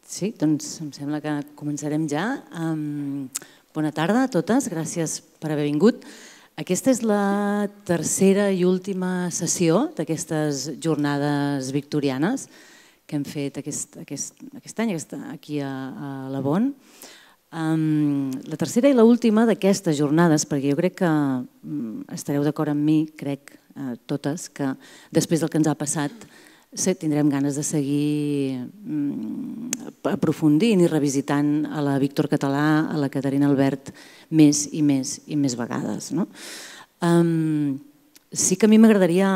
Sí, doncs em sembla que començarem ja. Bona tarda a totes, gràcies per haver vingut. Aquesta és la tercera i última sessió d'aquestes jornades victorianes que hem fet aquest any aquí a la Bonn. La tercera i l'última d'aquestes jornades, perquè jo crec que estareu d'acord amb mi, crec totes, que després del que ens ha passat tindrem ganes de seguir aprofundint i revisitant a la Víctor Català, a la Caterina Albert, més i més vegades. Sí que a mi m'agradaria,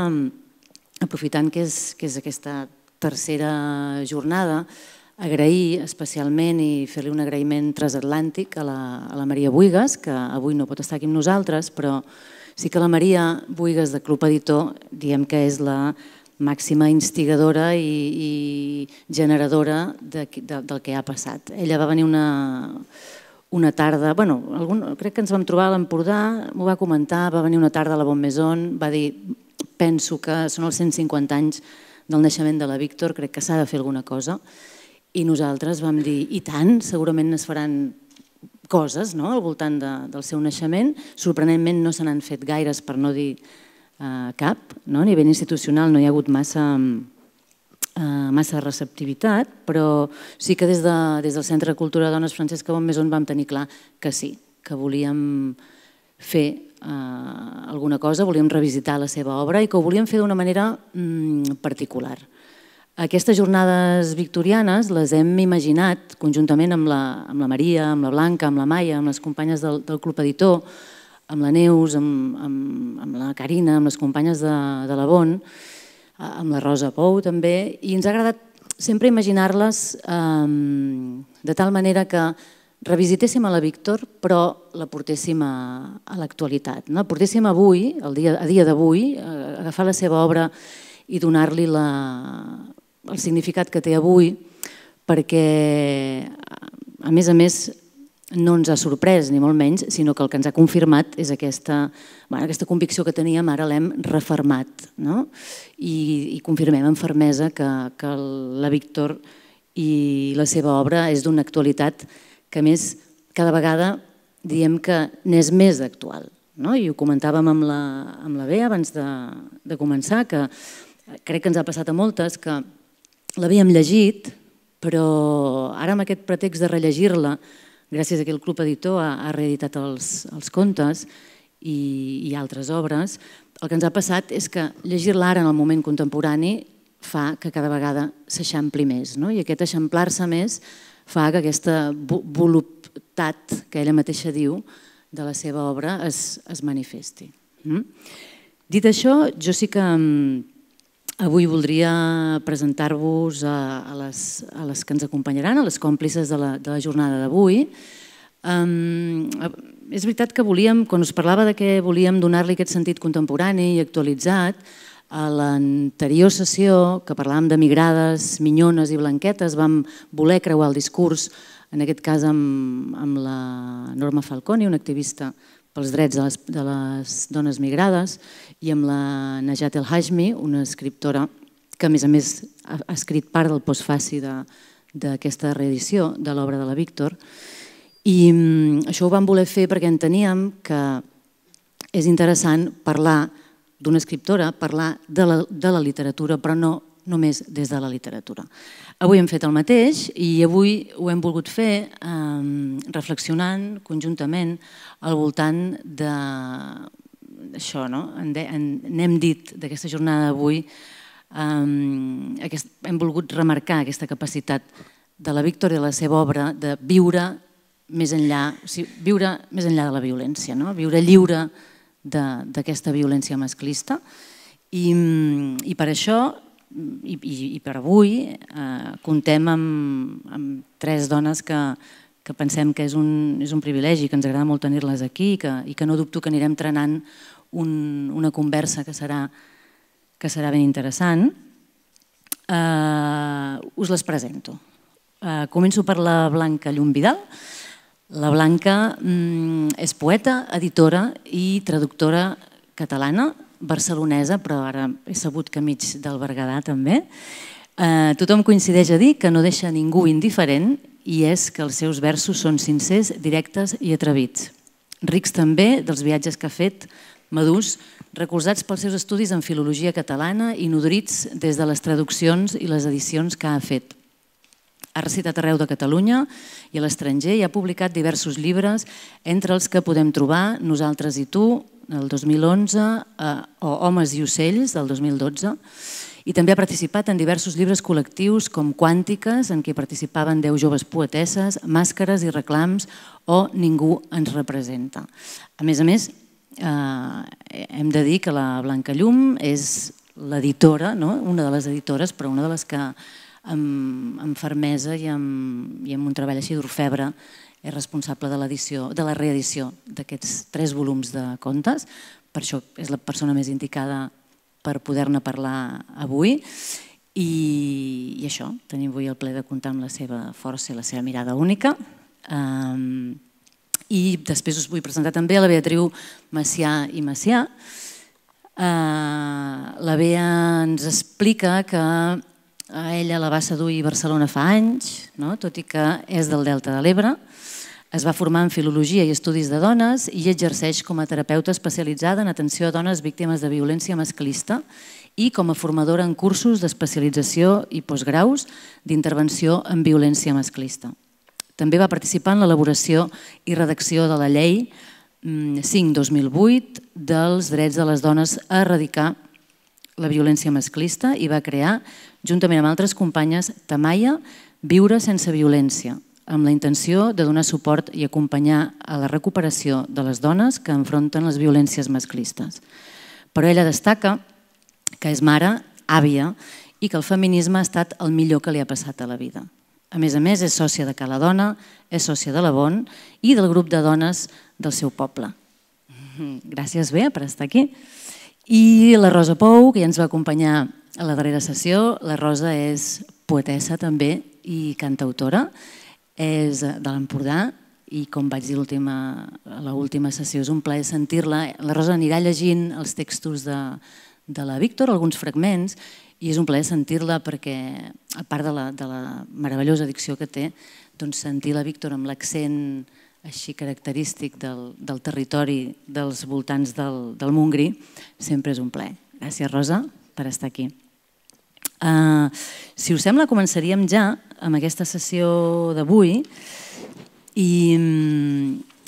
aprofitant que és aquesta tercera jornada, agrair especialment i fer-li un agraïment transatlàntic a la Maria Buigas, que avui no pot estar aquí amb nosaltres, però sí que la Maria Buigas de Club Editor diem que és la màxima instigadora i generadora del que ha passat. Ella va venir una tarda, crec que ens vam trobar a l'Empordà, m'ho va comentar, va venir una tarda a la Bonne Maison, va dir, penso que són els 150 anys del naixement de la Víctor, crec que s'ha de fer alguna cosa, i nosaltres vam dir, i tant, segurament es faran coses al voltant del seu naixement, sorprenentment no se n'han fet gaires, per no dir cap, a nivell institucional no hi ha hagut massa receptivitat, però sí que des del Centre de Cultura de Dones Francesca Bonne Maison vam tenir clar que sí, que volíem fer alguna cosa, volíem revisitar la seva obra i que ho volíem fer d'una manera particular. Aquestes jornades victorianes les hem imaginat conjuntament amb la Maria, amb la Blanca, amb la Maia, amb les companyes del Club Editor, amb la Neus, amb la Carina, amb les companyes de la Bonn, amb la Rosa Pou també, i ens ha agradat sempre imaginar-les de tal manera que revisitéssim a la Víctor, però la portéssim a l'actualitat. La portéssim avui, a dia d'avui, agafar la seva obra i donar-li el significat que té avui, perquè, a més, no ens ha sorprès, ni molt menys, sinó que el que ens ha confirmat és aquesta convicció que teníem, ara l'hem refermat. I confirmem amb fermesa que la Víctor i la seva obra és d'una actualitat que, a més, cada vegada diem que n'és més actual. I ho comentàvem amb la Bea abans de començar, que crec que ens ha passat a moltes, que l'havíem llegit, però ara amb aquest pretext de rellegir-la, gràcies a que el Club Editor ha reeditat els contes i altres obres, el que ens ha passat és que llegir-la ara en el moment contemporani fa que cada vegada s'eixampli més. I aquest eixamplar-se més fa que aquesta voluptat que ella mateixa diu de la seva obra es manifesti. Dit això, jo sí que avui voldria presentar-vos a les que ens acompanyaran, a les còmplices de la jornada d'avui. És veritat que volíem, quan us parlava de que volíem donar-li aquest sentit contemporani i actualitzat, a l'anterior sessió, que parlàvem de migrades, minyones i blanquetes, vam voler creuar el discurs, en aquest cas amb la Norma Falconi, una activista pels drets de les dones migrades, i amb la Najat El Hajmi, una escriptora que a més ha escrit part del postfaci d'aquesta reedició de l'obra de la Víctor. I això ho vam voler fer perquè enteníem que és interessant parlar d'una escriptora, parlar de la literatura, però no només des de la literatura. Avui hem fet el mateix i avui ho hem volgut fer reflexionant conjuntament al voltant d'això. N'hem dit d'aquesta jornada d'avui, hem volgut remarcar aquesta capacitat de la Víctor i de la seva obra de viure més enllà de la violència, viure lliure d'aquesta violència masclista. I per això, i per avui, comptem amb tres dones que pensem que és un privilegi, que ens agrada molt tenir-les aquí i que no dubto que anirem trenant una conversa que serà ben interessant. Us les presento. Començo per la Blanca Llum Vidal. La Blanca és poeta, editora i traductora catalana, barcelonesa, però ara he sabut que mig del Berguedà també. Tothom coincideix a dir que no deixa ningú indiferent i és que els seus versos són sincers, directes i atrevits. Rics també dels viatges que ha fet, madurs, recolzats pels seus estudis en filologia catalana i nodrits des de les traduccions i les edicions que ha fet. Ha recitat arreu de Catalunya i a l'estranger i ha publicat diversos llibres, entre els que podem trobar Nosaltres i tu, del 2011, o Homes i ocells, del 2012, i també ha participat en diversos llibres col·lectius com Quàntiques, en què participaven 10 joves poetesses, Màscares i reclams o Ningú ens representa. A més, hem de dir que la Blanca Llum és l'editora, una de les editores, però una de les que amb fermesa i amb un treball així d'orfebre és responsable de la reedició d'aquests 3 volums de contes. Per això és la persona més indicada per poder-ne parlar avui. I això, tenim avui el plaer de comptar amb la seva força i la seva mirada única. I després us vull presentar també a la Beatriu Macià i Macià. La Bea ens explica que a ella la va seduir Barcelona fa anys, tot i que és del Delta de l'Ebre. Es va formar en Filologia i Estudis de Dones i exerceix com a terapeuta especialitzada en atenció a dones víctimes de violència masclista i com a formadora en cursos d'especialització i postgraus d'intervenció en violència masclista. També va participar en l'elaboració i redacció de la Llei 5/2008 dels drets de les dones a erradicar la violència masclista i va crear, juntament amb altres companyes, Tamaia, Viure sense violència, amb la intenció de donar suport i acompanyar a la recuperació de les dones que enfronten les violències masclistes. Però ella destaca que és mare, àvia, i que el feminisme ha estat el millor que li ha passat a la vida. A més, és sòcia de Cala Dona, és sòcia de la Bon i del grup de dones del seu poble. Gràcies, Bea, per estar aquí. I la Rosa Pou, que ja ens va acompanyar a la darrera sessió. La Rosa és poetessa també i cantautora. És de l'Empordà i, com vaig dir a l'última sessió, és un plaer sentir-la. La Rosa anirà llegint els textos de la Víctor, alguns fragments, i és un plaer sentir-la perquè, a part de la meravellosa dicció que té, sentir la Víctor amb l'accent així característic del territori dels voltants del Montgrí sempre és un plaer. Gràcies, Rosa, per estar aquí. Si us sembla, començaríem ja amb aquesta sessió d'avui. I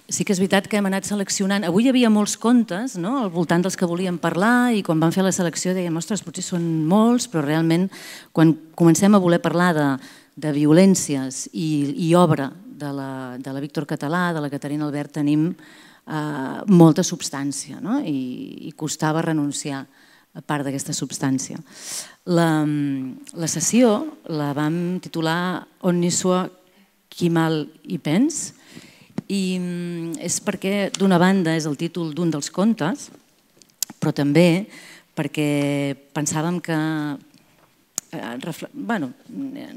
sí que és veritat que hem anat seleccionant. Avui hi havia molts contes al voltant dels que volíem parlar i quan vam fer la selecció dèiem, ostres, potser són molts, però realment quan comencem a voler parlar de violències i obra de la Víctor Català, de la Caterina Albert, tenim molta substància i costava renunciar a part d'aquesta substància. La sessió la vam titular On n'y soit qui mal hi pense i és perquè d'una banda és el títol d'un dels contes, però també perquè pensàvem que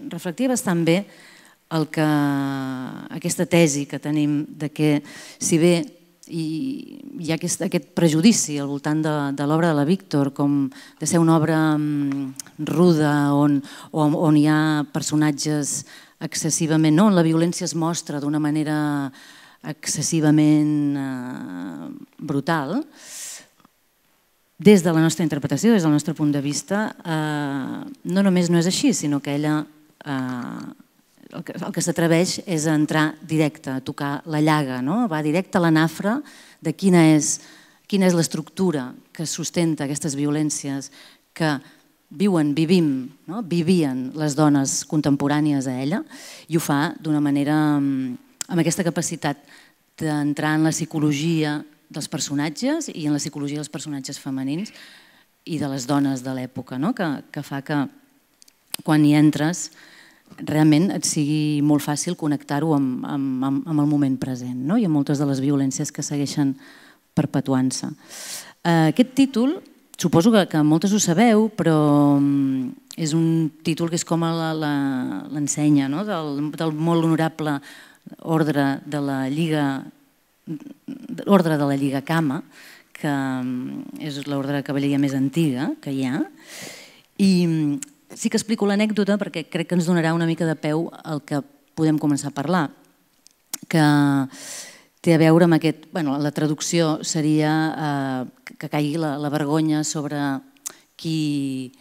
reflectia bastant bé aquesta tesi que tenim de que si bé hi ha aquest prejudici al voltant de l'obra de la Víctor com de ser una obra ruda on hi ha personatges excessivament, on la violència es mostra d'una manera excessivament brutal, des de la nostra interpretació, des del nostre punt de vista, no només no és així, sinó que ella el que s'atreveix és a entrar directe, a tocar la llaga, va directe a la nafra de quina és l'estructura que sustenta aquestes violències que vivien les dones contemporànies a ella i ho fa d'una manera amb aquesta capacitat d'entrar en la psicologia dels personatges i en la psicologia dels personatges femenins i de les dones de l'època, que fa que quan hi entres realment et sigui molt fàcil connectar-ho amb el moment present i amb moltes de les violències que segueixen perpetuant-se. Aquest títol, suposo que moltes ho sabeu, però és un títol que és com l'ensenya del molt honorable ordre de la Lliga Cama, que és l'ordre de cavalleria més antiga que hi ha. I sí que explico l'anècdota perquè crec que ens donarà una mica de peu al que podem començar a parlar, que té a veure amb aquest... La traducció seria que caigui la vergonya sobre qui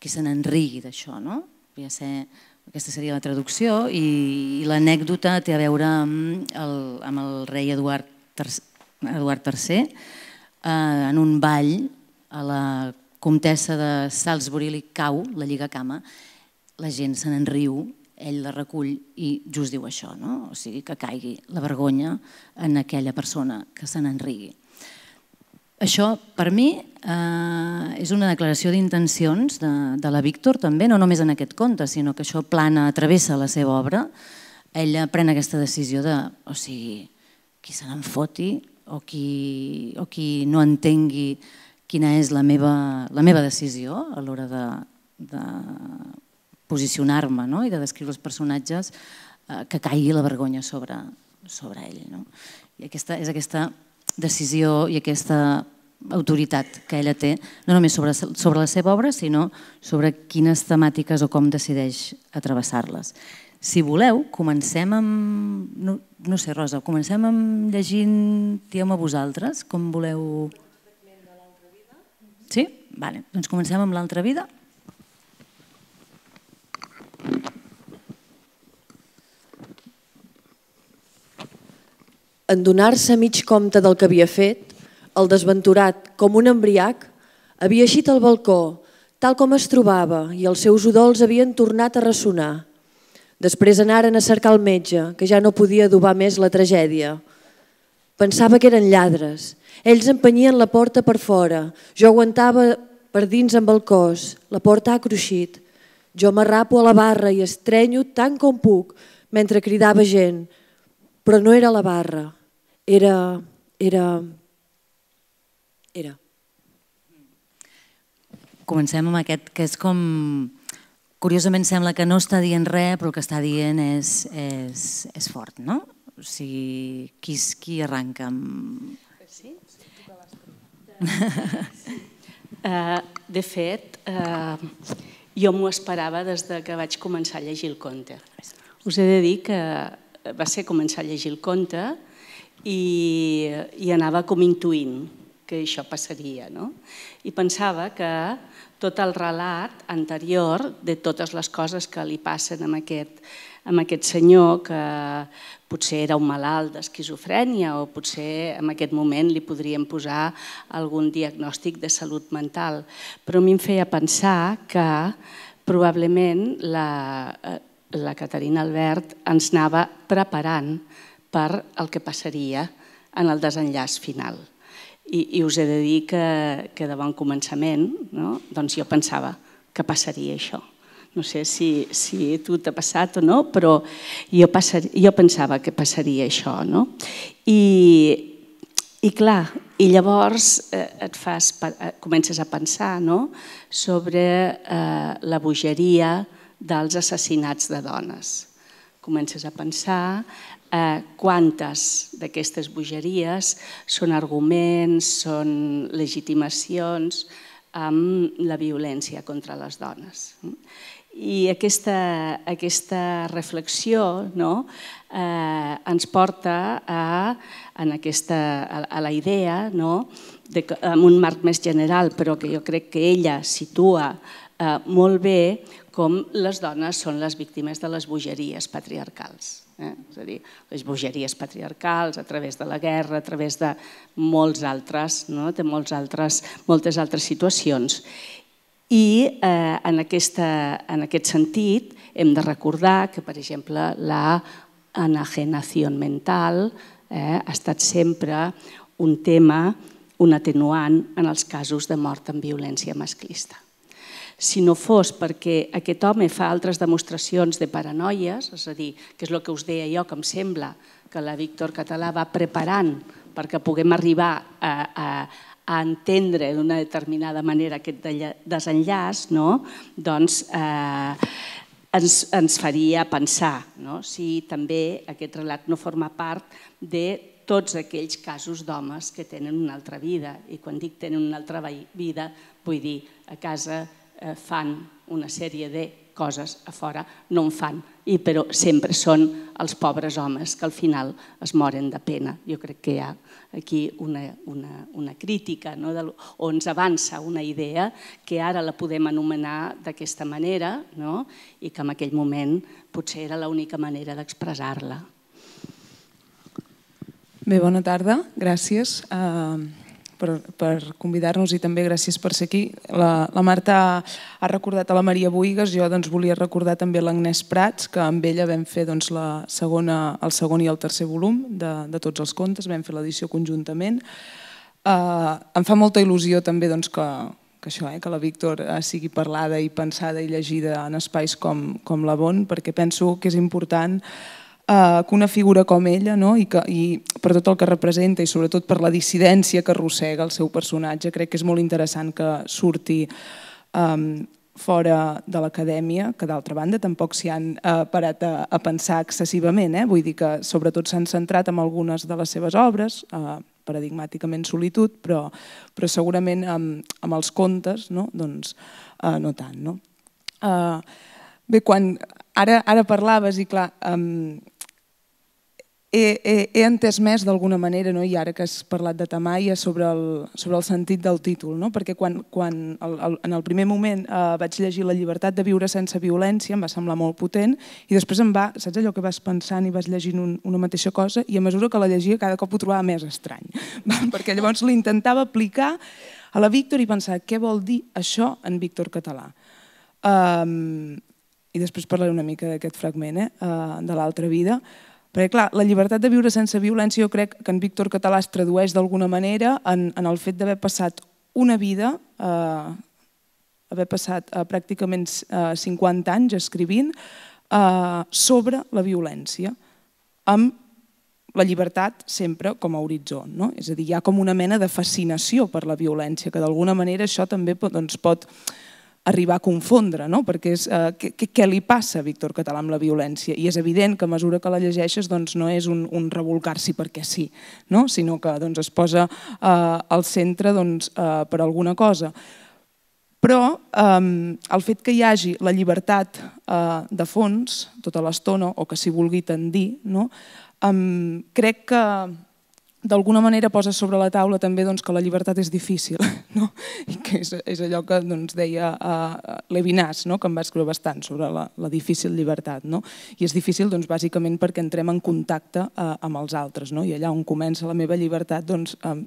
se n'enrigui d'això, no? Aquesta seria la traducció i l'anècdota té a veure amb el rei Eduard III en un ball a la comtessa de Salisbury li cau la lligacama, la gent se n'enriu, ell la recull i just diu això, o sigui que caigui la vergonya en aquella persona que se n'enrigui. Això, per mi, és una declaració d'intencions de la Víctor, també, no només en aquest conte, sinó que això plana, travessa la seva obra. Ella pren aquesta decisió de, o sigui, qui se n'en foti o qui no entengui quina és la meva decisió a l'hora de posicionar-me i de descriure els personatges, que caigui la vergonya sobre ell. I és aquesta decisió i aquesta autoritat que ella té, no només sobre la seva obra, sinó sobre quines temàtiques o com decideix atrevessar-les. Si voleu, comencem amb... No sé, Rosa, comencem amb llegint, dieu-me vosaltres, com voleu... Sí? Vale, doncs comencem amb l'altra vida. En donar-se mig compte del que havia fet, el desventurat, com un embriac, havia eixit al balcó, tal com es trobava, i els seus udols havien tornat a ressonar. Després anaren a cercar el metge, que ja no podia adobar més la tragèdia. Pensava que eren lladres. Ells empenyien la porta per fora. Jo aguantava per dins amb el cos. La porta ha cruixit. Jo m'arrapo a la barra i estrenyo tant com puc, mentre cridava gent. Però no era la barra. Era... Comencem amb aquest, que és com... Curiosament sembla que no està dient res, però el que està dient és fort, no? O sigui, qui arranca? Sí? De fet, jo m'ho esperava des que vaig començar a llegir el conte. Us he de dir que va ser començar a llegir el conte i anava com intuint que això passaria, no? I pensava que tot el relat anterior de totes les coses que li passen amb aquest senyor, que potser era un malalt d'esquizofrènia o potser en aquest moment li podríem posar algun diagnòstic de salut mental, però a mi em feia pensar que probablement la Caterina Albert ens anava preparant per el que passaria en el desenllaç final. I us he de dir que de bon començament doncs jo pensava que passaria això. No sé si a tu t'ha passat o no, però jo pensava que passaria això. I clar, i llavors comences a pensar sobre la bogeria dels assassinats de dones. Comences a pensar quantes d'aquestes bogeries són arguments, són legitimacions amb la violència contra les dones. I aquesta reflexió ens porta a la idea, amb un marc més general, però que jo crec que ella situa molt bé, com les dones són les víctimes de les bogeries patriarcals. És a dir, les bogeries patriarcals a través de la guerra, a través de moltes altres situacions. I en aquest sentit hem de recordar que, per exemple, l'enajenació mental ha estat sempre un tema, un atenuant en els casos de mort amb violència masclista. Si no fos perquè aquest home fa altres demostracions de paranoies, és a dir, que és el que us deia jo, que em sembla que la Víctor Català va preparant perquè puguem arribar a entendre d'una determinada manera aquest desenllaç, doncs ens faria pensar si també aquest relat no forma part de tots aquells casos d'homes que tenen una altra vida. I quan dic tenen una altra vida, vull dir a casa fan una sèrie de coses a fora, no en fan, però sempre són els pobres homes que al final es moren de pena. Jo crec que hi ha aquí una crítica, o ens avança una idea que ara la podem anomenar d'aquesta manera i que en aquell moment potser era l'única manera d'expressar-la. Bé, bona tarda, gràcies per convidar-nos i també gràcies per ser aquí. La Marta ha recordat a la Maria Boïgues, jo volia recordar també l'Agnès Prats, que amb ella vam fer el segon i el tercer volum de tots els contes, vam fer l'edició conjuntament. Em fa molta il·lusió també que la Víctor sigui parlada i pensada i llegida en espais com la Bon, perquè penso que és important que una figura com ella, i per tot el que representa i sobretot per la dissidència que arrossega el seu personatge, crec que és molt interessant que surti fora de l'acadèmia, que d'altra banda tampoc s'hi han parat a pensar excessivament. Vull dir que sobretot s'han centrat en algunes de les seves obres, paradigmàticament Solitud, però segurament amb els contes no tant. Bé, quan ara parlaves i clar, he entès més d'alguna manera, i ara que has parlat de Tamaia, sobre el sentit del títol, perquè quan en el primer moment vaig llegir La llibertat de viure sense violència, em va semblar molt potent, i després saps allò que vas pensant i vas llegint una mateixa cosa, i a mesura que la llegia cada cop ho trobava més estrany, perquè llavors l'intentava aplicar a la Víctor i pensar què vol dir això en Víctor Català. I després parlaré una mica d'aquest fragment de l'altra vida. Perquè, clar, la llibertat de viure sense violència jo crec que en Víctor Català es tradueix d'alguna manera en el fet d'haver passat una vida, haver passat pràcticament 50 anys escrivint sobre la violència, amb la llibertat sempre com a horitzó. És a dir, hi ha com una mena de fascinació per la violència, que d'alguna manera això també pot arribar a confondre, perquè és què li passa a Víctor Català amb la violència, i és evident que a mesura que la llegeixes no és un rebolcar-s'hi perquè sí, sinó que es posa al centre per alguna cosa. Però el fet que hi hagi la llibertat de fons tota l'estona, o que s'hi vulgui tendir, crec que d'alguna manera posa sobre la taula també que la llibertat és difícil, i que és allò que deia Levinas, que em va escriure bastant sobre la difícil llibertat. I és difícil bàsicament perquè entrem en contacte amb els altres, i allà on comença la meva llibertat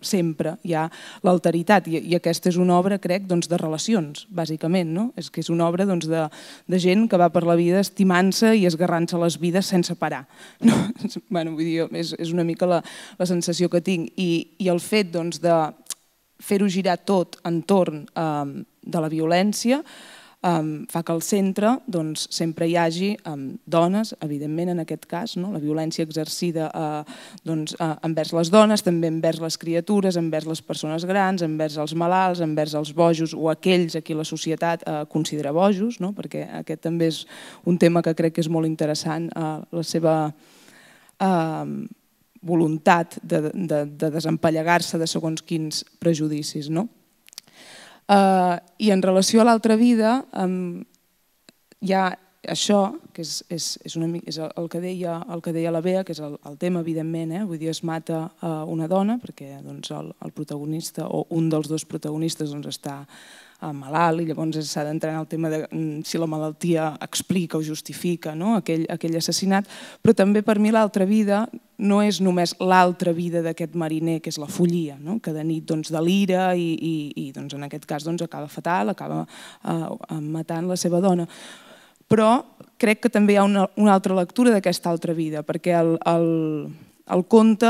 sempre hi ha l'alteritat, i aquesta és una obra, crec, de relacions, bàsicament. És que és una obra de gent que va per la vida estimant-se i esgarrant-se les vides sense parar. És una mica la sensació que tinc, i el fet de fer-ho girar tot entorn de la violència fa que al centre sempre hi hagi dones, evidentment en aquest cas, la violència exercida envers les dones, també envers les criatures, envers les persones grans, envers els malalts, envers els bojos o aquells a qui la societat considera bojos, perquè aquest també és un tema que crec que és molt interessant, la seva voluntat de desempallegar-se de segons quins prejudicis. I en relació a l'altra vida hi ha això, que és el que deia la Bea, que és el tema, evidentment, vull dir, es mata una dona perquè el protagonista o un dels dos protagonistes està malalt, i llavors s'ha d'entrar en el tema de si la malaltia explica o justifica aquell assassinat, però també per mi l'altra vida no és només l'altra vida d'aquest mariner, que és la follia, que de nit delira i en aquest cas acaba fatal, acaba matant la seva dona. Però crec que també hi ha una altra lectura d'aquesta altra vida, perquè el conte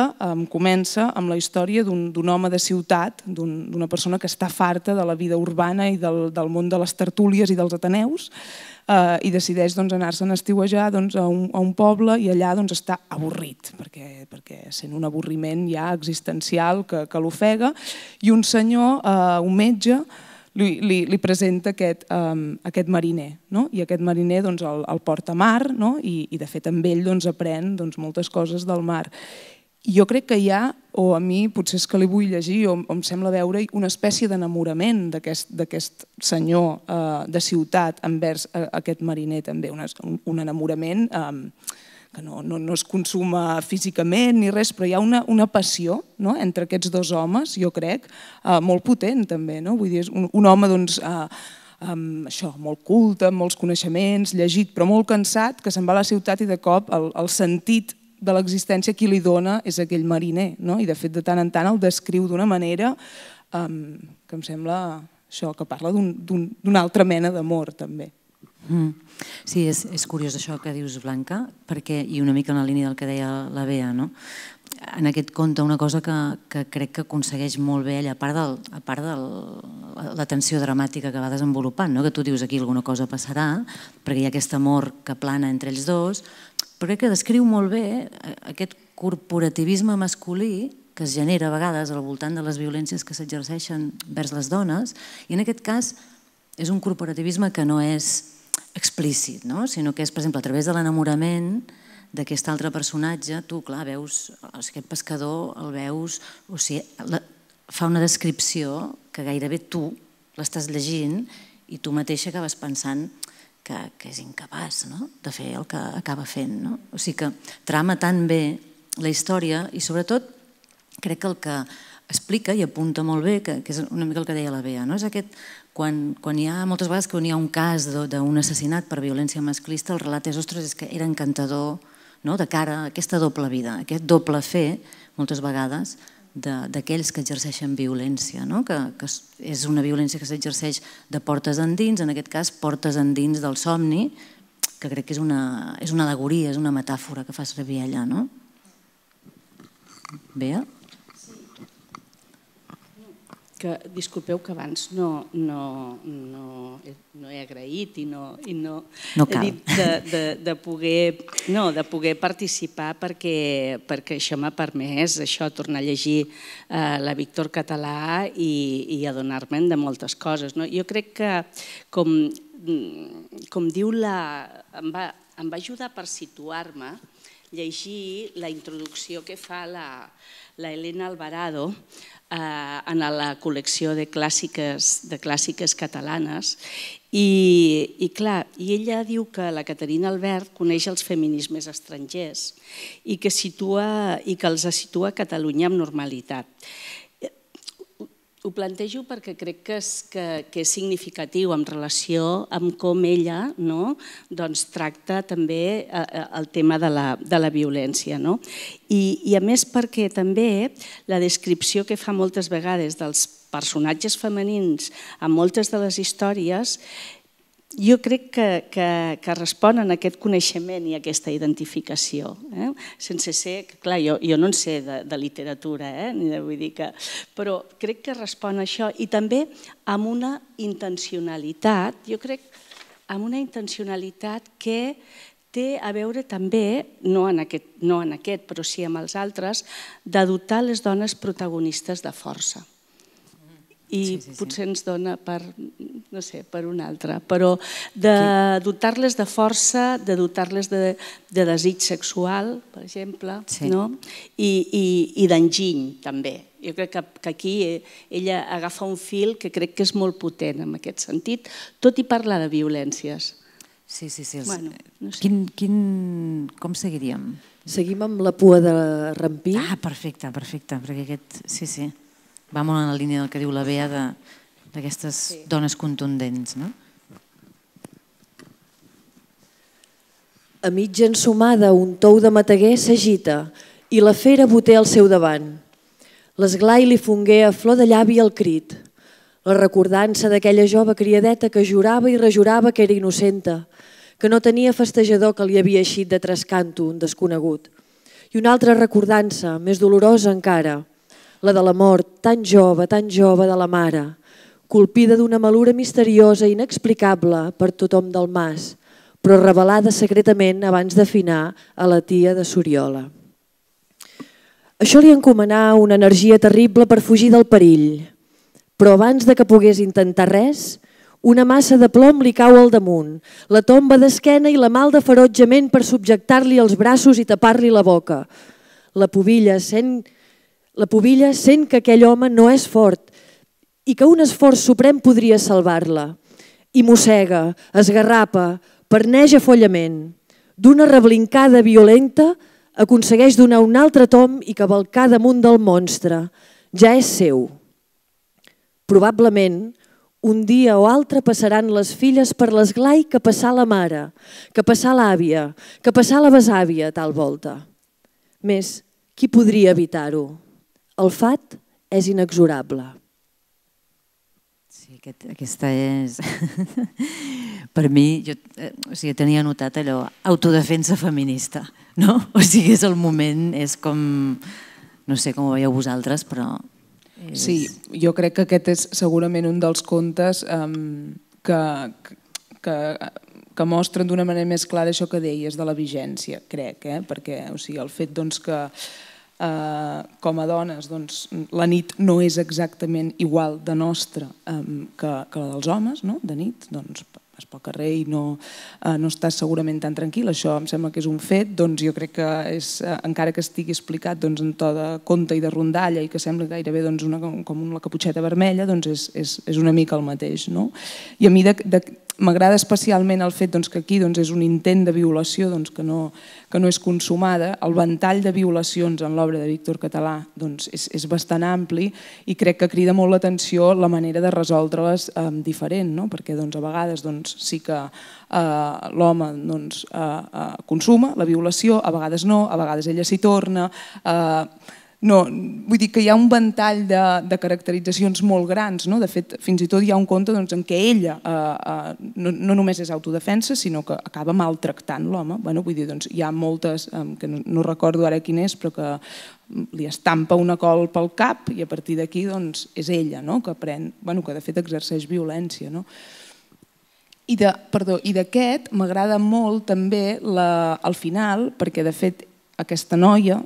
comença amb la història d'un home de ciutat, d'una persona que està farta de la vida urbana i del món de les tertúlies i dels ateneus, i decideix anar-se'n a estiuejar a un poble, i allà està avorrit, perquè sent un avorriment ja existencial que l'ofega, i un senyor, un metge, li presenta aquest mariner, i aquest mariner el porta a mar, i de fet amb ell aprèn moltes coses del mar. jo crec que hi ha, o a mi potser és que li vull llegir, o em sembla veure una espècie d'enamorament d'aquest senyor de ciutat envers aquest mariner també, un enamorament que no es consuma físicament ni res, però hi ha una passió entre aquests dos homes, jo crec, molt potent també. Vull dir, és un home molt culte, amb molts coneixements, llegit, però molt cansat, que se'n va a la ciutat i de cop el sentit de l'existència qui li dona és aquell mariner. I de fet, de tant en tant el descriu d'una manera que em sembla que parla d'una altra mena d'amor també. Sí, és curiós això que dius, Blanca, i una mica en la línia del que deia la Bea. En aquest conte una cosa que crec que aconsegueix molt bé ella, a part de la tensió dramàtica que va desenvolupant, que tu dius aquí alguna cosa passarà, perquè hi ha aquest amor que plana entre ells dos, però crec que descriu molt bé aquest corporativisme masculí que es genera a vegades al voltant de les violències que s'exerceixen vers les dones, i en aquest cas és un corporativisme que no és explícit, sinó que és, per exemple, a través de l'enamorament d'aquest altre personatge, tu, clar, veus aquest pescador, el veus, o sigui, fa una descripció que gairebé tu l'estàs llegint i tu mateixa acabes pensant que és incapaç de fer el que acaba fent. O sigui que trama tan bé la història i sobretot crec que el que explica i apunta molt bé, que és una mica el que deia la Bea, és aquest, quan hi ha moltes vegades que hi ha un cas d'un assassinat per violència masclista, el relat és, ostres, és que era encantador de cara a aquesta doble vida, aquest doble fer, moltes vegades, d'aquells que exerceixen violència, que és una violència que s'exerceix de portes endins, en aquest cas portes endins del somni, que crec que és una al·legoria, és una metàfora que fa servir ella, no? Bea? Disculpeu que abans no he agraït i no he dit de poder participar perquè això m'ha permès tornar a llegir la Víctor Català i adonar-me'n de moltes coses. Jo crec que, com diu em va ajudar per situar-me llegir la introducció que fa la Elena Alvarado en la col·lecció de clàssiques catalanes i ella diu que la Caterina Albert coneix els feminismes estrangers i que els situa a Catalunya amb normalitat. Ho plantejo perquè crec que és significatiu en relació amb com ella tracta també el tema de la violència. I a més perquè també la descripció que fa moltes vegades dels personatges femenins en moltes de les històries jo crec que responen a aquest coneixement i a aquesta identificació. Sense ser, clar, jo no en sé de literatura, però crec que respon a això i també amb una intencionalitat, jo crec, amb una intencionalitat que té a veure també, no en aquest, però sí amb els altres, de dotar les dones protagonistes de força. I potser ens dona per un altre, però de dotar-les de força, de dotar-les de desig sexual, per exemple, i d'enginy també. Jo crec que aquí ella agafa un fil que crec que és molt potent en aquest sentit, tot i parlar de violències. Sí. Com seguiríem? Seguim amb La pua de Rampí. Ah, perfecte, perquè aquest, sí. Va molt en la línia del que diu la Bea d'aquestes dones contundents. A mitja ensumada un tou de mataguer s'agita i la fera boté al seu davant. L'esglai li fongué a flor de llavi el crit. La recordança d'aquella jove criadeta que jurava i rejurava que era innocenta, que no tenia festejador que li havia eixit de trascanto un desconegut. I una altra recordança, més dolorosa encara, la de la mort tan jove de la mare, colpida d'una malura misteriosa i inexplicable per tothom del mas, però revelada secretament abans d'afinar a la tia de Soriola. Això li encomanà una energia terrible per fugir del perill, però abans de que pogués intentar res, una massa de plom li cau al damunt, la tomba d'esquena i la malda ferotgement per subjectar-li els braços i tapar-li la boca. La pubilla sent que aquell home no és fort i que un esforç suprem podria salvar-la. I mossega, esgarrapa, perneix afollament. D'una reblincada violenta aconsegueix donar un altre tom i cavalcar damunt del monstre. Ja és seu. Probablement, un dia o altre passaran les filles per l'esglai que passà la mare, que passà l'àvia, que passà la besàvia a tal volta. Més, qui podria evitar-ho? El fat és inexorable. Sí, aquesta és... Per mi, jo tenia anotat allò, autodefensa feminista, no? O sigui, és el moment, és com... No sé com ho veieu vosaltres, però... Sí, jo crec que aquest és segurament un dels contes que mostren d'una manera més clara això que deies de la vigència, crec, perquè el fet que com a dones la nit no és exactament igual de nostra que la dels homes, de nit, vas pel carrer i no estàs segurament tan tranquil, això em sembla que és un fet, jo crec que encara que estigui explicat en to de conte i de rondalla i que sembla gairebé com la caputxeta vermella, és una mica el mateix. I a mi m'agrada especialment el fet que aquí és un intent de violació que no és consumada. El ventall de violacions en l'obra de Víctor Català és bastant ampli i crec que crida molt l'atenció la manera de resoldre-les diferent, perquè a vegades sí que l'home consuma la violació, a vegades no, a vegades ella s'hi torna. Vull dir que hi ha un ventall de caracteritzacions molt grans. De fet, fins i tot hi ha un conte en què ella no només és autodefensa, sinó que acaba maltractant l'home. Vull dir, hi ha moltes, que no recordo ara quin és, però que li estampa una col pel cap i a partir d'aquí és ella que de fet exerceix violència. I d'aquest m'agrada molt també al final, perquè de fet aquesta noia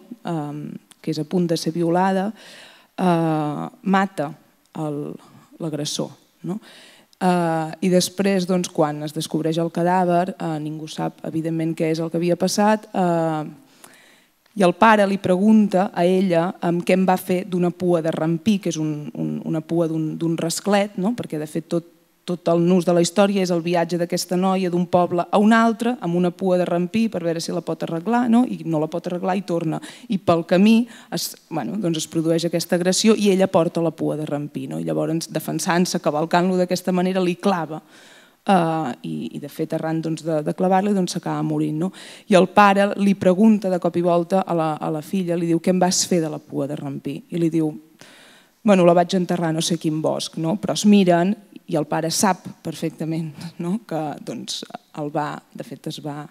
que és a punt de ser violada, mata l'agressor. I després, quan es descobreix el cadàver, ningú sap, evidentment, què és el que havia passat, i el pare li pregunta a ella què en va fer d'una pua de rampí, que és una pua d'un rasclet, perquè de fet tot el nus de la història és el viatge d'aquesta noia d'un poble a un altre amb una pua de rampí per veure si la pot arreglar, i no la pot arreglar i torna. I pel camí es produeix aquesta agressió i ella porta la pua de rampí. I llavors, defensant-se, cavalcant-lo d'aquesta manera, li clava. I de fet, arran de clavar-li, s'acaba morint. I el pare li pregunta de cop i volta a la filla, li diu, què en vas fer de la pua de rampí? I li diu, la vaig enterrar no sé quin bosc, però es miren i el pare sap perfectament que de fet es va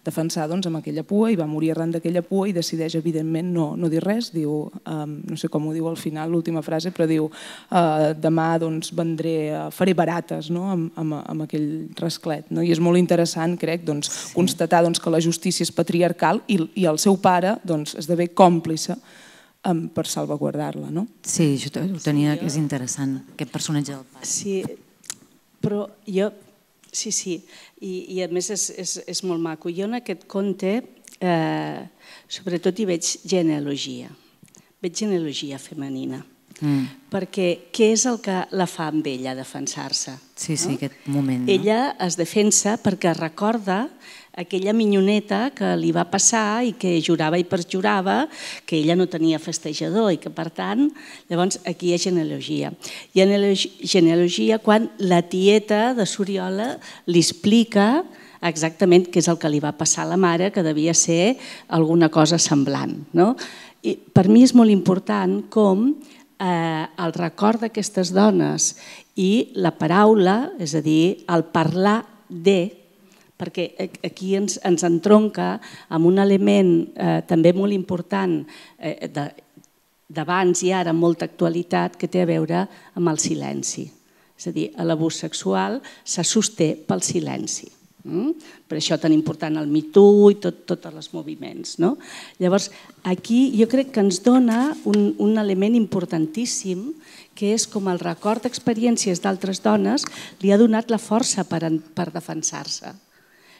defensar amb aquella pua i va morir arran d'aquella pua i decideix evidentment no dir res, diu, no sé com ho diu al final l'última frase, però diu demà faré barates amb aquell rasclet. I és molt interessant, crec, constatar que la justícia és patriarcal i el seu pare esdevé còmplice per salvaguardar-la. Sí, això ho tenia, que és interessant, aquest personatge del pare. Sí, però jo... Sí, i a més és molt maco. Jo en aquest conte sobretot hi veig genealogia. Veig genealogia femenina. Perquè què és el que la fa amb ella defensar-se? Sí, aquest moment. Ella es defensa perquè recorda aquella minyoneta que li va passar i que jurava i perjurava que ella no tenia festejador i que, per tant, llavors aquí hi ha genealogia. Hi ha genealogia quan la tieta de Soriola li explica exactament què és el que li va passar a la mare, que devia ser alguna cosa semblant. Per mi és molt important com el record d'aquestes dones i la paraula, és a dir, el parlar de, perquè aquí ens entronca amb un element també molt important d'abans i ara amb molta actualitat que té a veure amb el silenci. És a dir, l'abús sexual se sosté pel silenci. Per això tan important el Me Too i tots els moviments. Llavors, aquí jo crec que ens dona un element importantíssim que és com el record d'experiències d'altres dones li ha donat la força per defensar-se.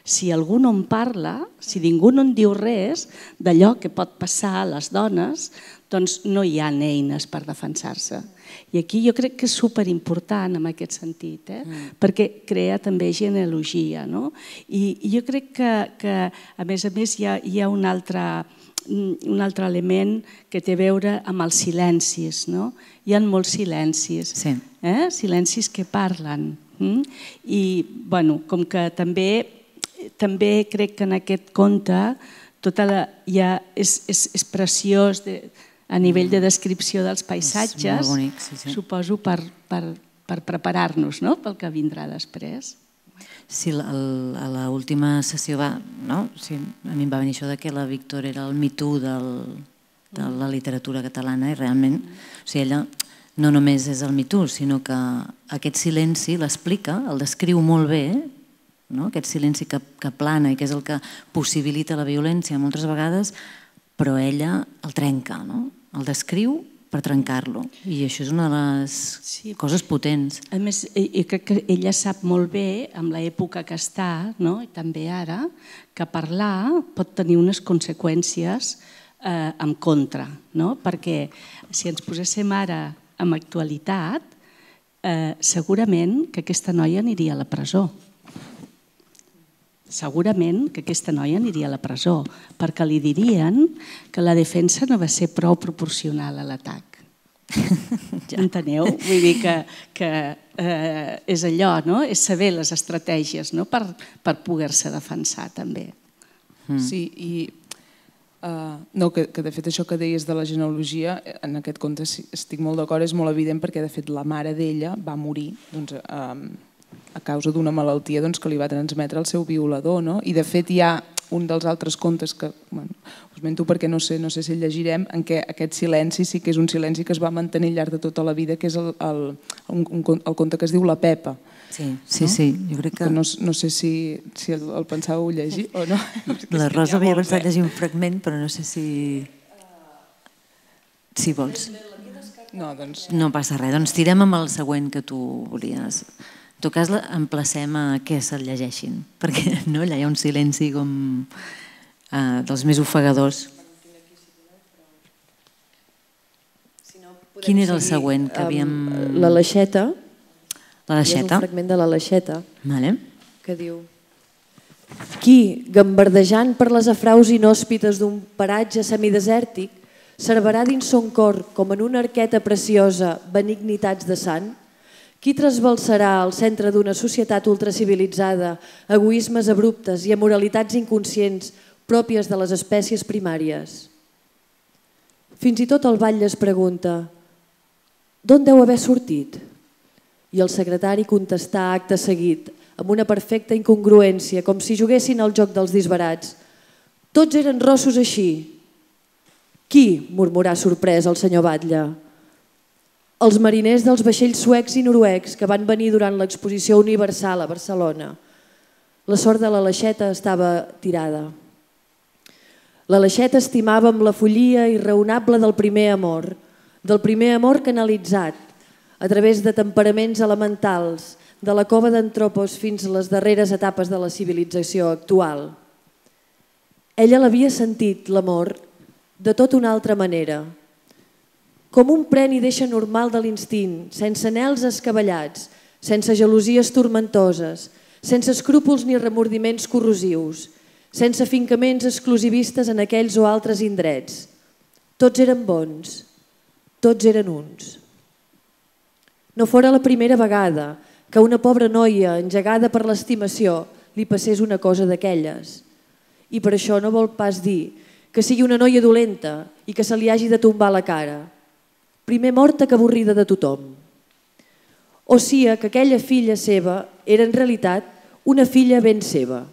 si algú no en parla, si ningú no en diu res d'allò que pot passar a les dones, doncs no hi ha eines per defensar-se. I aquí jo crec que és superimportant en aquest sentit, perquè crea també genealogia. I jo crec que a més hi ha un altre element que té a veure amb els silencis. Hi ha molts silencis, silencis que parlen. I com que també crec que en aquest conte és preciós a nivell de descripció dels paisatges, suposo per preparar-nos pel que vindrà després. Sí, a l'última sessió a mi em va venir això que la Víctor era el Me Too de la literatura catalana i realment ella no només és el Me Too, sinó que aquest silenci l'explica, el descriu molt bé, aquest silenci que plana i que és el que possibilita la violència moltes vegades, però ella el trenca, el descriu per trencar-lo. I això és una de les coses potents. A més, jo crec que ella sap molt bé, amb l'època que està, i també ara, que parlar pot tenir unes conseqüències en contra, perquè si ens poséssim ara en actualitat, segurament que aquesta noia aniria a la presó. Segurament que aquesta noia aniria a la presó, perquè li dirien que la defensa no va ser prou proporcional a l'atac. Enteneu? Vull dir que és allò, és saber les estratègies per poder-se defensar també. Sí, i que de fet això que deies de la genealogia, en aquest conte estic molt d'acord, és molt evident perquè de fet la mare d'ella va morir a causa d'una malaltia que li va transmetre el seu violador. I de fet hi ha un dels altres contes que us mento perquè no sé si el llegirem, en què aquest silenci sí que és un silenci que es va mantenir al llarg de tota la vida, que és el conte que es diu La Pepa. Sí, jo crec que... No sé si el pensàveu llegir o no. La Rosa havia pensat llegir un fragment, però no sé si vols. No passa res, doncs tirem amb el següent que tu volies. En tot cas, emplacem a què se'l llegeixin, perquè allà hi ha un silenci com dels més ofegadors. Quin era el següent que havíem... La Laixeta. La Laixeta. És un fragment de La Laixeta. Vale. Que diu: qui, gambardejant per les afraus inhòspites d'un paratge semidesèrtic, servarà dins son cor, com en una arqueta preciosa, benignitats de sant? Qui trasbalsarà al centre d'una societat ultracivilitzada egoismes abruptes i amoralitats inconscients pròpies de les espècies primàries? Fins i tot el batlle es pregunta: d'on deu haver sortit? I el secretari contestà acte seguit, amb una perfecta incongruència, com si juguessin al joc dels disbarats: tots eren rossos així. Qui? Murmurà sorprès el senyor batlle. Els mariners dels vaixells suecs i noruecs que van venir durant l'exposició universal a Barcelona. La sort de la Laixeta estava tirada. La Laixeta estimava amb la follia irraonable del primer amor canalitzat a través de temperaments elementals, de la cova d'Antropos fins a les darreres etapes de la civilització actual. Ella l'havia sentit, l'amor, de tota una altra manera, com un pren i deixa normal de l'instint, sense anhels escabellats, sense gelosies tormentoses, sense escrúpols ni remordiments corrosius, sense afincaments exclusivistes en aquells o altres indrets. Tots eren bons, tots eren uns. No fora la primera vegada que una pobra noia engegada per l'estimació li passés una cosa d'aquelles. I per això no vol pas dir que sigui una noia dolenta i que se li hagi de tombar la cara. Primer morta que avorrida de tothom. O sia que aquella filla seva era en realitat una filla ben seva.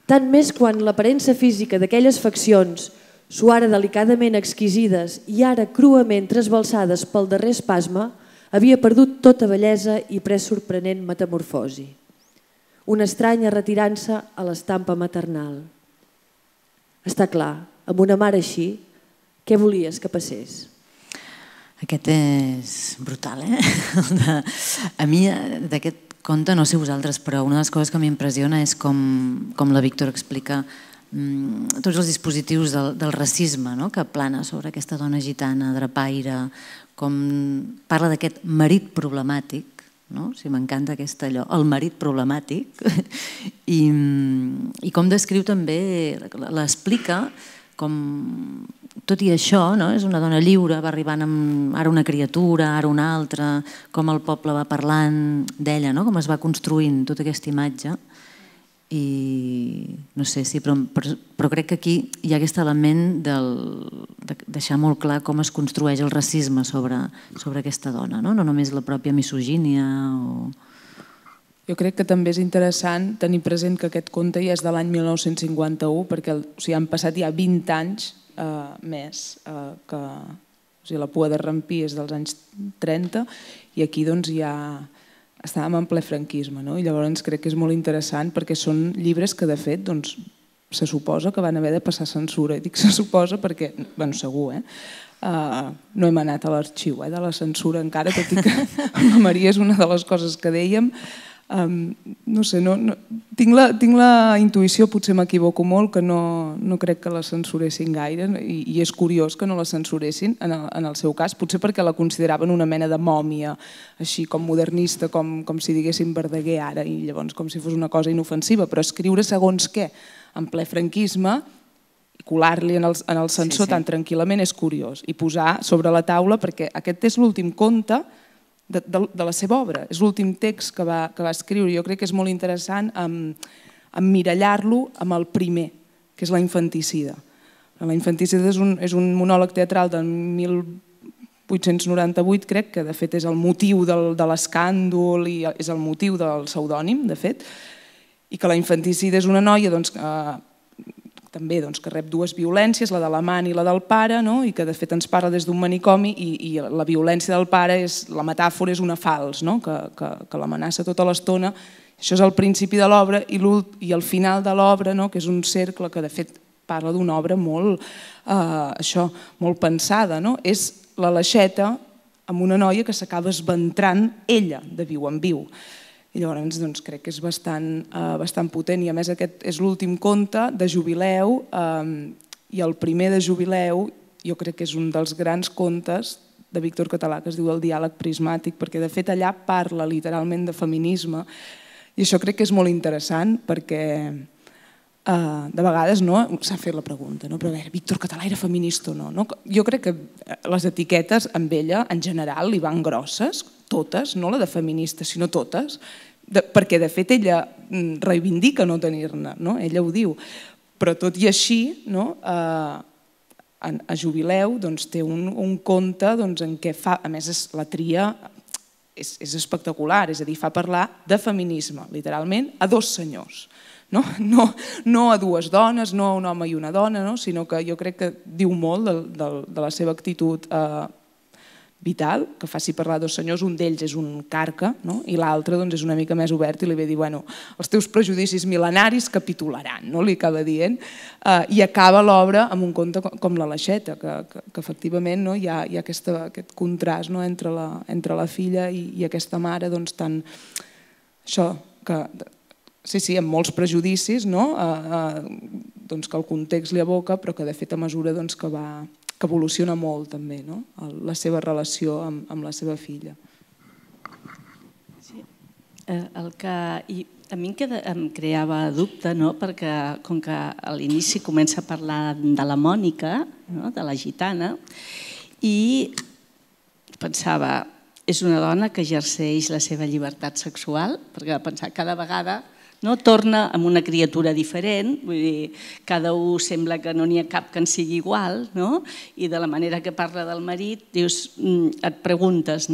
Tant més quan l'aparença física d'aquelles faccions, suara delicadament exquisides i ara cruament trasbalsades pel darrer espasme, havia perdut tota bellesa i pres sorprenent metamorfosi. Una estranya retirant-se a l'estampa maternal. Està clar, amb una mare així, què volies que passés? Aquest és brutal, eh? A mi d'aquest conte, no sé vosaltres, però una de les coses que m'impressiona és com la Víctor explica tots els dispositius del racisme que plana sobre aquesta dona gitana, drapaire, com parla d'aquest marit problemàtic, si m'encanta aquest allò, el marit problemàtic, i com descriu també, l'explica com, tot i això, és una dona lliure, va arribant amb ara una criatura, ara una altra, com el poble va parlant d'ella, com es va construint tota aquesta imatge. I no sé, sí, però crec que aquí hi ha aquest element de deixar molt clar com es construeix el racisme sobre aquesta dona, no només la pròpia misogínia. Jo crec que també és interessant tenir present que aquest conte ja és de l'any 1951, perquè han passat ja 20 anys més, que la Pua de Rampí és dels anys 30 i aquí ja estàvem en ple franquisme, i llavors crec que és molt interessant perquè són llibres que de fet se suposa que van haver de passar censura. Dic se suposa perquè, segur, no hem anat a l'arxiu de la censura encara, tot i que amb la Maria és una de les coses que dèiem. No sé, tinc la intuïció, potser m'equivoco molt, que no crec que la censuressin gaire i és curiós que no la censuressin en el seu cas, potser perquè la consideraven una mena de mòmia, així com modernista, com si diguéssim Verdaguer ara, i llavors com si fos una cosa inofensiva, però escriure segons què en ple franquisme i colar-li en el censor tan tranquil·lament és curiós, i posar sobre la taula, perquè aquest és l'últim conte de la seva obra, és l'últim text que va escriure. Jo crec que és molt interessant emmirallar-lo amb el primer, que és La infanticida. La infanticida és un monòleg teatral del 1898, crec, que de fet és el motiu de l'escàndol i és el motiu del pseudònim, de fet, i que la infanticida és una noia també que rep dues violències, la de l'amant i la del pare, i que de fet ens parla des d'un manicomi i la violència del pare, la metàfora és una falç, que l'amenaça tota l'estona. Això és el principi de l'obra i el final de l'obra, que és un cercle que de fet parla d'una obra molt pensada. És l'Aleixeta amb una noia que s'acaba esventrant ella de viu en viu. I llavors crec que és bastant potent i a més aquest és l'últim conte de Jubileu i el primer de Jubileu jo crec que és un dels grans contes de Víctor Català que es diu El diàleg prismàtic, perquè de fet allà parla literalment de feminisme i això crec que és molt interessant perquè de vegades s'ha fet la pregunta, però a veure, Víctor Català era feminista o no? Jo crec que les etiquetes amb ella en general li van grosses, totes, no la de feminista, sinó totes, perquè de fet ella reivindica no tenir-ne, ella ho diu, però tot i així a Jubileu té un conte en què fa, a més la tria és espectacular, és a dir, fa parlar de feminisme, literalment, a dos senyors. No a dues dones, no a un home i una dona, sinó que jo crec que diu molt de la seva actitud vital, que faci parlar dos senyors, un d'ells és un carca i l'altre és una mica més obert i li ve dir, bueno, els teus prejudicis mil·lenaris capitularan, li acaba dient, i acaba l'obra amb un conte com l'Aleixeta, que efectivament hi ha aquest contrast entre la filla i aquesta mare tan... Això, que... Sí, amb molts prejudicis que el context li aboca, però que de fet a mesura que evoluciona molt també la seva relació amb la seva filla. El que a mi em creava dubte, perquè com que a l'inici comença a parlar de la Mònica, de la gitana, i pensava, és una dona que exerceix la seva llibertat sexual, perquè pensar cada vegada torna amb una criatura diferent, vull dir, cada un sembla que no n'hi ha cap que en sigui igual, i de la manera que parla del marit, et preguntes,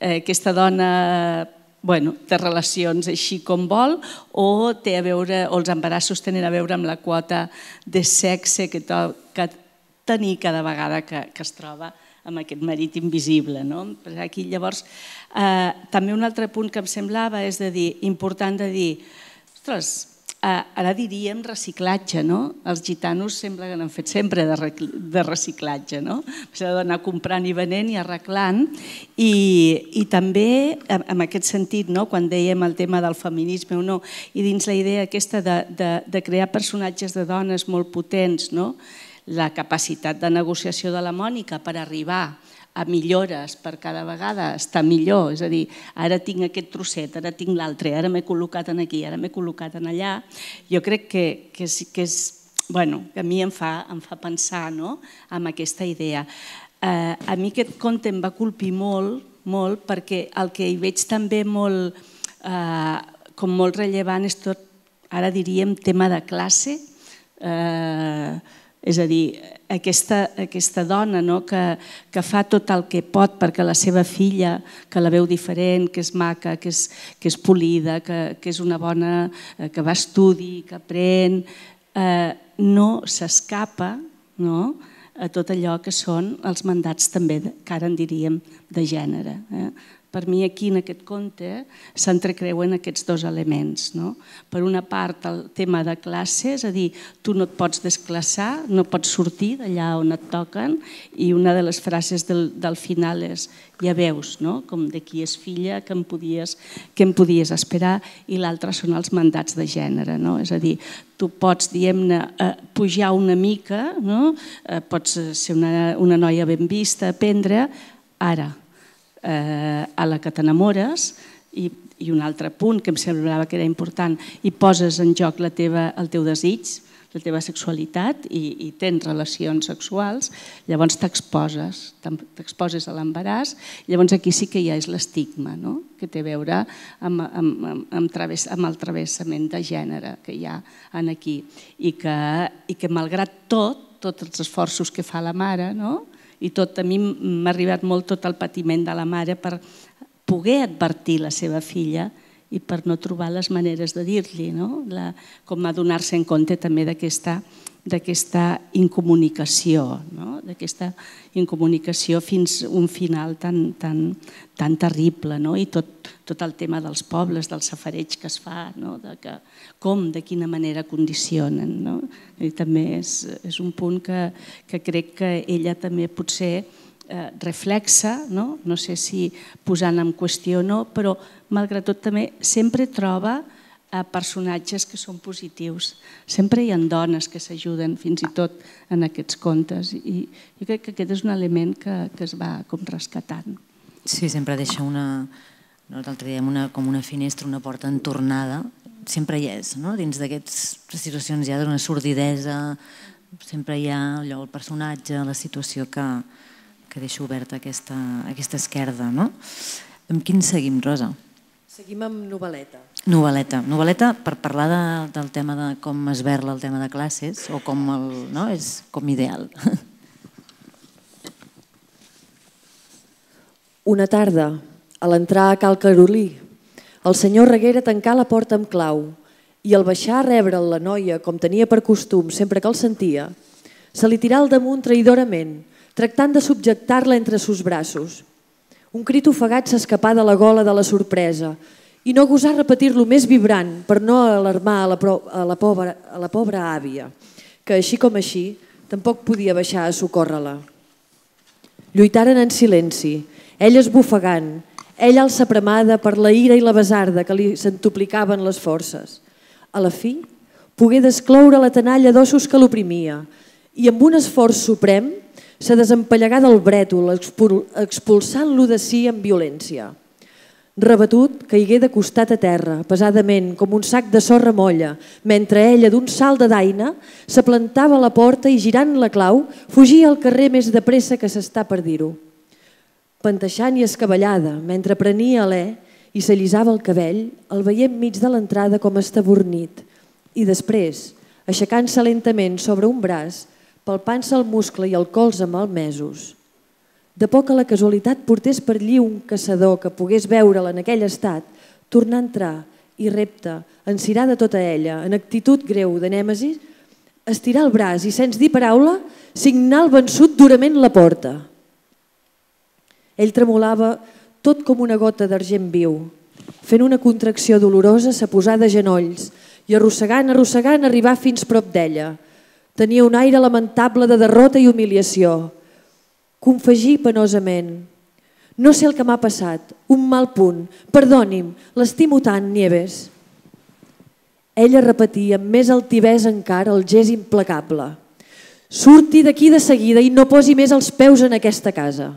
aquesta dona té relacions així com vol o els embarassos tenen a veure amb la quota de sexe que tenir cada vegada que es troba amb aquest marit invisible. Aquí llavors també un altre punt que em semblava és important de dir, ostres, ara diríem reciclatge, no? Els gitanos sembla que n'han fet sempre de reciclatge, no? S'ha d'anar comprant i venent i arreglant, i també en aquest sentit, quan dèiem el tema del feminisme o no, i dins la idea aquesta de crear personatges de dones molt potents, la capacitat de negociació de la Mònica per arribar a millores per cada vegada està millor, és a dir, ara tinc aquest trosset, ara tinc l'altre, ara m'he col·locat aquí, ara m'he col·locat allà. Jo crec que a mi em fa pensar en aquesta idea. A mi aquest conte em va colpir molt perquè el que hi veig també molt rellevant és tot, ara diríem, tema de classe, és a dir, aquesta dona que fa tot el que pot perquè la seva filla, que la veu diferent, que és maca, que és polida, que és una bona, que va a estudi, que aprèn, no s'escapa a tot allò que són els mandats també, que ara en diríem, de gènere. Per mi aquí en aquest conte s'entrecreuen aquests dos elements. Per una part el tema de classe, és a dir, tu no et pots desclassar, no pots sortir d'allà on et toquen, i una de les frases del final és ja veus com de qui és filla, què em podies esperar, i l'altre són els mandats de gènere. És a dir, tu pots, diguem-ne, pujar una mica, pots ser una noia ben vista, aprendre, ara, a la que t'enamores, i un altre punt que em semblava que era important, i poses en joc el teu desig, la teva sexualitat, i tens relacions sexuals, llavors t'exposes a l'embaràs, llavors aquí sí que ja és l'estigma, que té a veure amb el travessament de gènere que hi ha aquí, i que malgrat tots els esforços que fa la mare, i tot, a mi m'ha arribat molt tot el patiment de la mare per poder advertir la seva filla i per no trobar les maneres de dir-li, com adonar-se en compte també d'aquesta incomunicació, d'aquesta incomunicació fins a un final tan terrible, i tot el tema dels pobles, del safareig que es fa, de quina manera condicionen. També és un punt que crec que ella també potser reflexa, no sé si posant en qüestió o no, però malgrat tot també sempre troba personatges que són positius. Sempre hi ha dones que s'ajuden fins i tot en aquests contes, i jo crec que aquest és un element que es va com rescatant. Sí, sempre deixa nosaltres diem com una finestra, una porta entornada, sempre hi és, dins d'aquestes situacions hi ha una sordidesa, sempre hi ha allò, el personatge, la situació que deixa oberta aquesta esquerda. Amb quin seguim, Rosa? Seguim amb novel·leta. Novel·leta per parlar del tema de com es verla el tema de classes o com és com ideal. Una tarda, a l'entrar a Cal Carolí, el senyor Reguera tancà la porta amb clau i al baixar a rebre'l la noia, com tenia per costum sempre que el sentia, se li tirà al damunt traïdorament, tractant de subjectar-la entre sus braços. Un crit ofegat s'escapà de la gola de la sorpresa i no gosar repetir-lo més vibrant per no alarmar a la pobra àvia, que així com així tampoc podia baixar a socórrer-la. Lluitaren en silenci, ella esbufegant, ella alçapremada per la ira i la besarda que li centuplicaven les forces. A la fi, pogué descloure la tenalla d'ossos que l'oprimia i amb un esforç suprem se desempallegà del brètol, expulsant-lo de si amb violència. Rebatut, caigué de costat a terra, pesadament, com un sac de sorra molla, mentre ella, d'un salt de daina, s'aplantava a la porta i, girant la clau, fugia al carrer més de pressa que s'està per dir-ho. Panteixant i escabellada, mentre prenia alè i s'allisava el cabell, el veiem mig de l'entrada com estabornit i després, aixecant-se lentament sobre un braç, palpant-se el muscle i el colze malmesos. De por que la casualitat portés per allí un caçador que pogués veure'l en aquell estat, tornà a entrar i repte, encirada tota ella, en actitud greu de nèmesi, estirar el braç i, sense dir paraula, signar el vençut durament la porta. Ell tremolava tot com una gota d'argent viu. Fent una contracció dolorosa, se posà de genolls i arrossegant, arrossegant, arribar fins prop d'ella. Tenia un aire lamentable de derrota i humiliació. Confegí penosament. No sé el que m'ha passat, un mal punt. Perdoni'm, l'estimo tant, Nieves. Ella repetia amb més altivesa encara el gest implacable. Surti d'aquí de seguida i no posi més els peus en aquesta casa.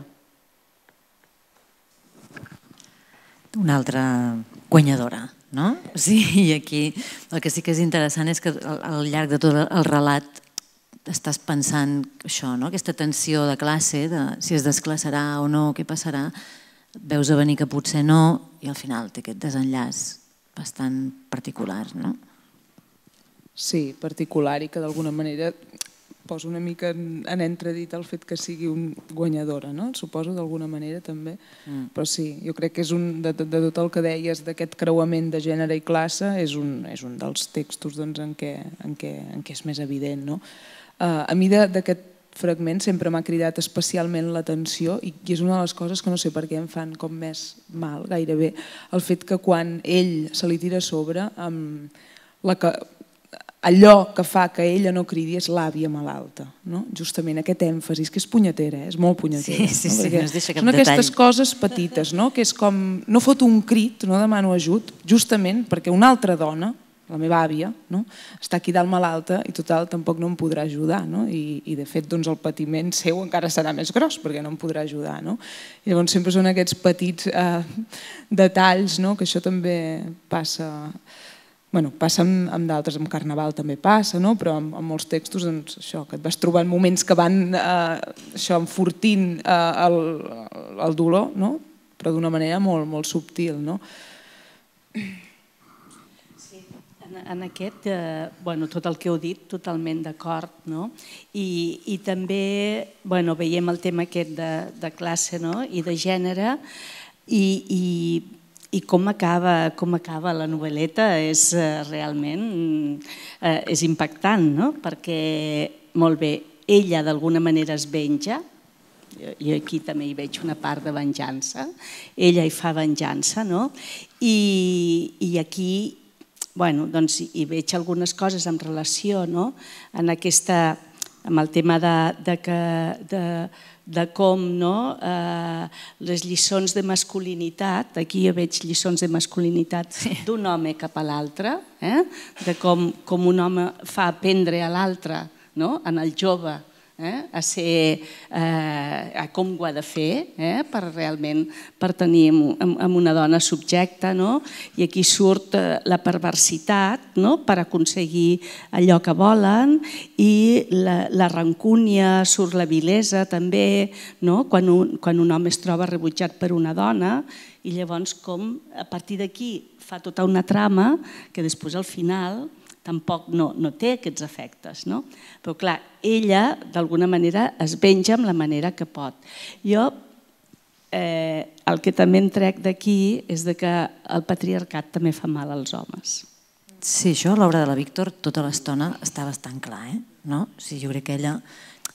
Una altra guanyadora, no? Sí, i aquí el que sí que és interessant és que al llarg de tot el relat estàs pensant això, no? Aquesta tensió de classe, de si es desclassarà o no, què passarà, veus a venir que potser no i al final té aquest desenllaç bastant particular, no? Sí, particular i que d'alguna manera posa una mica en entredit el fet que sigui guanyadora, no? Suposo d'alguna manera també, però sí, jo crec que és de tot el que deies d'aquest creuament de gènere i classe és un dels textos en què és més evident, no? A mi d'aquest fragment sempre m'ha cridat especialment l'atenció i és una de les coses que no sé per què em fan com més mal gairebé, el fet que quan ell se li tira a sobre allò que fa que ella no cridi és l'àvia malalta, no? Justament aquest èmfasi, que és punyetera, és molt punyetera. Sí, no es deixa cap detall. Són aquestes coses petites, que és com, no fot un crit, no demano ajut, justament perquè una altra dona, la meva àvia, està aquí dalt malalta i total tampoc no em podrà ajudar, i de fet el patiment seu encara serà més gros perquè no em podrà ajudar. Llavors sempre són aquests petits detalls, que això també passa... Passa amb d'altres, amb Carnaval també passa, però en molts textos que et vas trobar en moments que van enfortint el dolor, però d'una manera molt subtil. Sí, en aquest, tot el que heu dit, totalment d'acord. I també veiem el tema aquest de classe i de gènere i com acaba la novel·leta és realment impactant, perquè, molt bé, ella d'alguna manera es venja, i aquí també hi veig una part de venjança, ella hi fa venjança, i aquí hi veig algunes coses en relació amb el tema de com les lliçons de masculinitat, aquí jo veig lliçons de masculinitat d'un home cap a l'altre, de com un home fa aprendre a l'altre, en el jove, a com ho ha de fer per realment tenir amb una dona subjecta, i aquí surt la perversitat per aconseguir allò que volen i la rancúnia, surt la vilesa també, quan un home es troba rebutjat per una dona i llavors com a partir d'aquí fa tota una trama que després al final tampoc no té aquests efectes. Però clar, ella d'alguna manera es venja amb la manera que pot. Jo el que també em trec d'aquí és que el patriarcat també fa mal als homes. Sí, això a l'obra de la Víctor tota l'estona està bastant clar. Jo crec que ella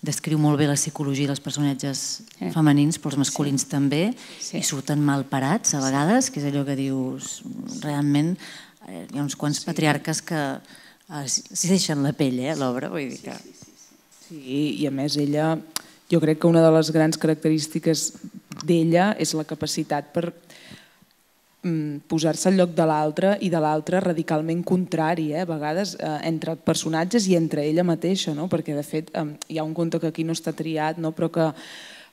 descriu molt bé la psicologia dels personatges femenins, però els masculins també, i surten mal parats a vegades, que és allò que dius realment... Hi ha uns quants patriarques que s'hi deixen la pell a l'obra, vull dir que... Sí, i a més ella, jo crec que una de les grans característiques d'ella és la capacitat per posar-se al lloc de l'altre i de l'altre radicalment contrari, a vegades entre personatges i entre ella mateixa, perquè de fet hi ha un conte que aquí no està triat, però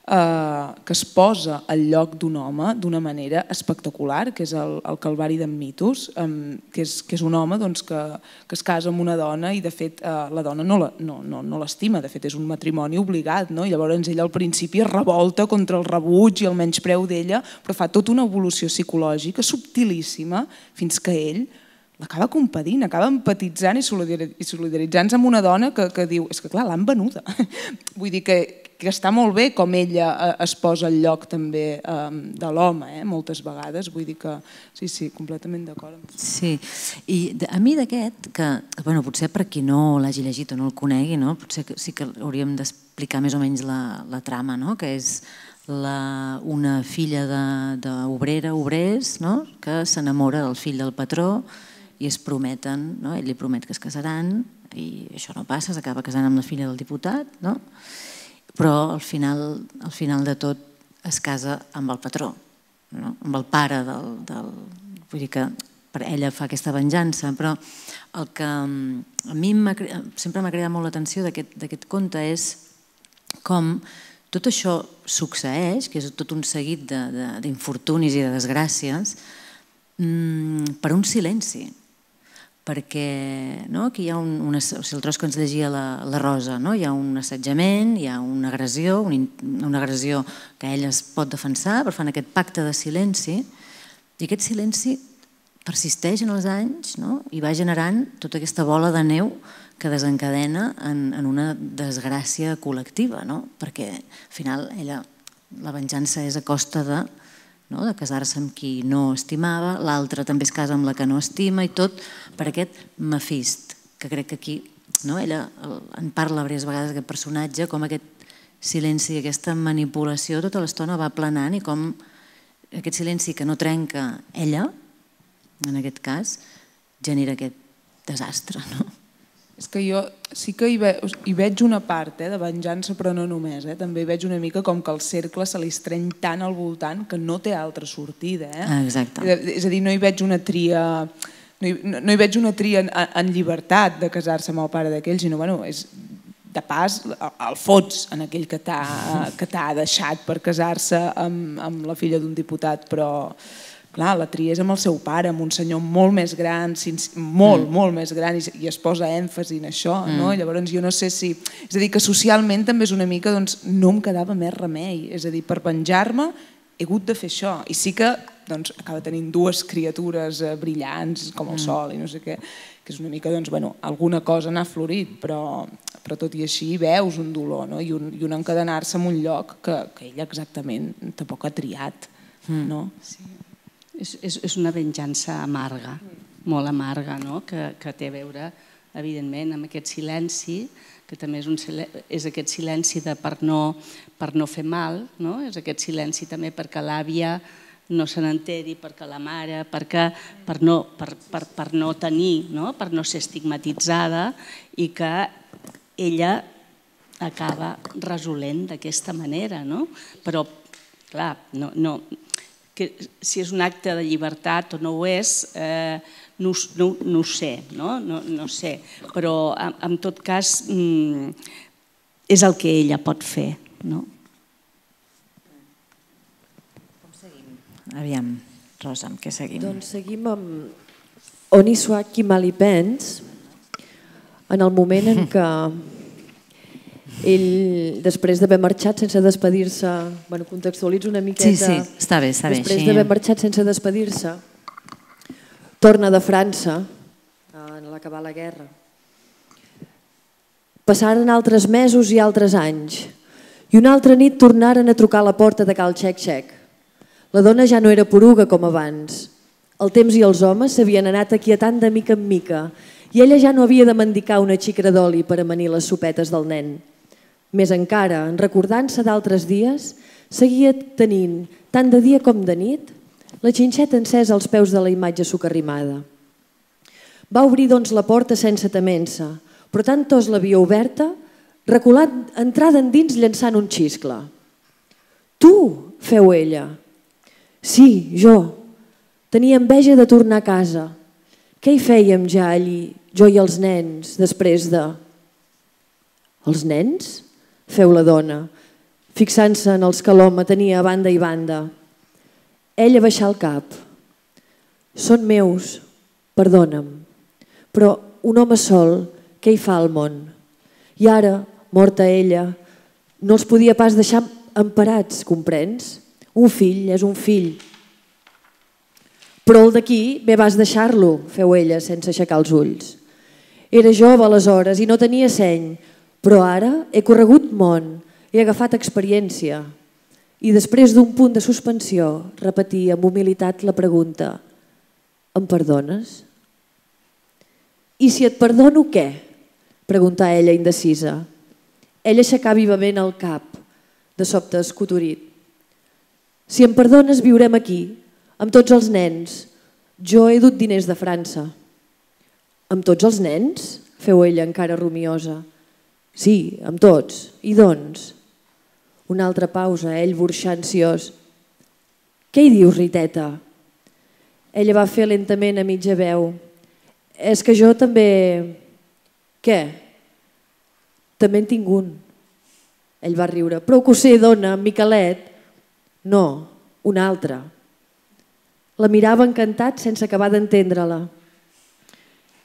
que es posa al lloc d'un home d'una manera espectacular, que és el Calvari d'en Mitos, que és un home que es casa amb una dona i de fet la dona no l'estima, de fet és un matrimoni obligat, i llavors ella al principi es revolta contra el rebuig i el menyspreu d'ella, però fa tota una evolució psicològica subtilíssima fins que ell l'acaba compadint, acaba empatitzant i solidaritzant-se amb una dona que diu, és que clar, l'han venuda. Vull dir que està molt bé com ella es posa al lloc també de l'home, moltes vegades, vull dir que sí, completament d'acord. Sí, i a mi d'aquest, que potser per qui no l'hagi llegit o no el conegui, potser sí que hauríem d'explicar més o menys la trama, que és una filla d'obrera, obrers, que s'enamora del fill del patró i es prometen, ell li promet que es casaran i això no passa, s'acaba casant amb la filla del diputat, però al final de tot es casa amb el patró, amb el pare del... Vull dir que ella fa aquesta venjança, però el que a mi sempre m'ha cridat molt l'atenció d'aquest conte és com tot això succeeix, que és tot un seguit d'infortunis i de desgràcies, per un silenci. Perquè aquí hi ha el tros que ens llegia la Rosa, hi ha un assetjament, hi ha una agressió que ella es pot defensar, però fan aquest pacte de silenci, i aquest silenci persisteix en els anys i va generant tota aquesta bola de neu que desencadena en una desgràcia col·lectiva, perquè al final la venjança és a costa de casar-se amb qui no estimava, l'altre també es casa amb la que no estima i tot per aquest Mefist, que crec que aquí ella en parla diverses vegades, aquest personatge, com aquest silenci, aquesta manipulació tota l'estona va aplanant i com aquest silenci que no trenca ella, en aquest cas, genera aquest desastre. És que jo sí que hi veig una part de venjança, però no només. També hi veig una mica com que el cercle se li estreny tant al voltant que no té altra sortida. Exacte. És a dir, no hi veig una tria... No hi veig una tria en llibertat de casar-se amb el pare d'aquell, sinó, és de pas el fots en aquell que t'ha deixat per casar-se amb la filla d'un diputat, però... Clar, la tria és amb el seu pare, amb un senyor molt més gran, molt més gran, i es posa èmfasi en això. Llavors jo no sé si... És a dir, que socialment també és una mica, doncs, no em quedava més remei. És a dir, per venjar-me he hagut de fer això. I sí que acaba tenint dues criatures brillants, com el sol i no sé què, que és una mica, doncs, alguna cosa n'ha florit, però tot i així veus un dolor i un encadenar-se en un lloc que ella exactament tampoc ha triat. Sí. És una venjança amarga, molt amarga, que té a veure, evidentment, amb aquest silenci, que també és aquest silenci per no fer mal, és aquest silenci també perquè l'àvia no se n'enteri, perquè la mare, per no tenir, per no ser estigmatitzada, i que ella acaba resolent d'aquesta manera. Però, clar, que si és un acte de llibertat o no ho és, no ho sé, no sé, però en tot cas és el que ella pot fer. Com seguim? Aviam, Rosa, amb què seguim? Doncs seguim amb Oniswak Kimalipens, en el moment en què ell, després d'haver marxat sense despedir-se, contextualitzo una miqueta... Sí, està bé. Després d'haver marxat sense despedir-se, torna de França en l'acabar la guerra. Passaren altres mesos i altres anys, i una altra nit tornaren a trucar a la porta de Cal Xec-Xec. La dona ja no era poruga com abans. El temps i els homes s'havien anat aquietant de mica en mica, i ella ja no havia de mendicar una xicra d'oli per amanir les sopetes del nen. Més encara, en recordant-se d'altres dies, seguia tenint, tant de dia com de nit, la xinxeta encesa als peus de la imatge socarrimada. Va obrir, doncs, la porta sense temença, però tan tos l'havia oberta, reculat, entrada endins llançant un xiscle. Tu, feu ella. Sí, jo. Tenia enveja de tornar a casa. Què hi fèiem ja allí, jo i els nens, després de... Els nens? Feu la dona, fixant-se en els que l'home tenia a banda i banda. Ella baixà el cap. Són meus, perdona'm, però un home sol, què hi fa al món? I ara, morta ella, no els podia pas deixar emparats, comprens? Un fill és un fill. Però el d'aquí bé vas deixar-lo, feu ella sense aixecar els ulls. Era jove aleshores i no tenia seny, però ara he corregut món, he agafat experiència. I després d'un punt de suspensió, repetí amb humilitat la pregunta: em perdones? I si et perdono, què? Preguntà ella indecisa. Ell aixecà vivament el cap, de sobte escotorit. Si em perdones, viurem aquí, amb tots els nens. Jo he dut diners de França. Amb tots els nens? Feu ella encara rumiosa. Sí, amb tots. I doncs? Una altra pausa, ell burxar ansiós. Què hi dius, Riteta? Ella va fer lentament a mitja veu. És que jo també... Què? També en tinc un. Ell va riure. Però que ho sé, dona, Miquelet. No, un altre. La mirava encantat sense acabar d'entendre-la.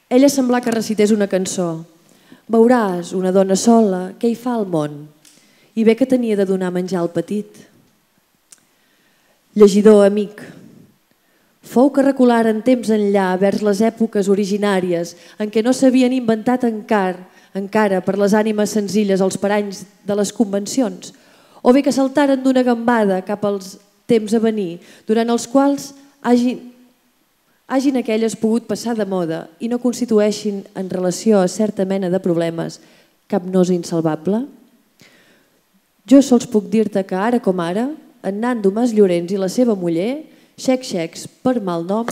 Ella semblava que recités una cançó. Veuràs una dona sola, què hi fa al món? I bé que tenia de donar menjar al petit. Llegidor amic. Fou que recularen temps enllà vers les èpoques originàries en què no s'havien inventat encara per les ànimes senzilles els paranys de les convencions, o bé que saltaren d'una gambada cap als temps a venir, durant els quals hagin aquelles pogut passar de moda i no constitueixin en relació a certa mena de problemes cap nosa insalvable? Jo sols puc dir-te que ara com ara, en Nando Mas Llorenç i la seva muller, xec-xecs per mal nom,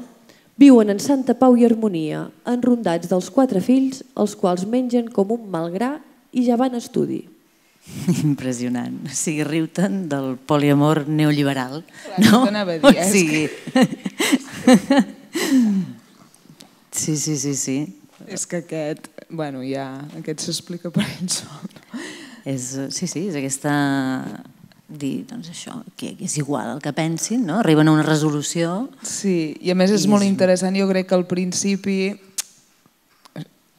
viuen en santa pau i harmonia, enrondats dels 4 fills, els quals mengen com un malgrà i ja van a estudi. Impressionant. O sigui, riu-te'n del poliamor neoliberal. No? T'anava a dir, o sigui... Sí. És que aquest, bueno, ja, aquest s'explica per ell sol. Sí, és aquesta... dir, doncs això, que és igual el que pensin, no? Arriben a una resolució... Sí, i a més és molt interessant, jo crec que al principi,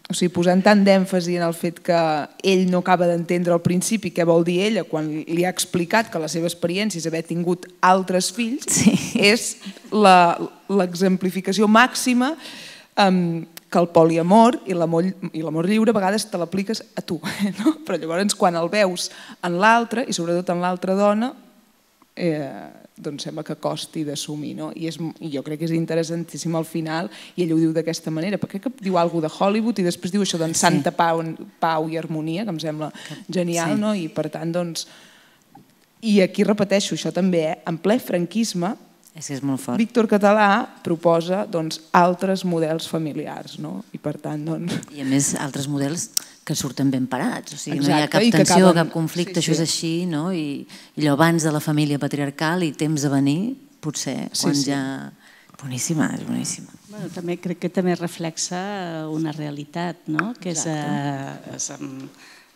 o sigui, posant tant d'èmfasi en el fet que ell no acaba d'entendre al principi què vol dir ella quan li ha explicat que la seva experiència és haver tingut altres fills, és l'exemplificació màxima que el poliamor i l'amor lliure a vegades te l'apliques a tu, no? Però llavors quan el veus en l'altre, i sobretot en l'altra dona, doncs sembla que costi d'assumir, no? I jo crec que és interessantíssim al final, i ell ho diu d'aquesta manera, perquè diu alguna cosa de Hollywood i després diu això d'en santa pau i harmonia, que em sembla genial, no? I per tant, doncs... I aquí repeteixo, això també, en ple franquisme, és molt fort. Víctor Català proposa altres models familiars, no? I per tant, doncs... I a més, altres models que surten ben parats, o sigui, no hi ha cap tensió, cap conflicte, això és així, no? I allò abans de la família patriarcal i temps a venir, potser, quan ja... Boníssima, és boníssima. També crec que també reflexa una realitat, no? Que és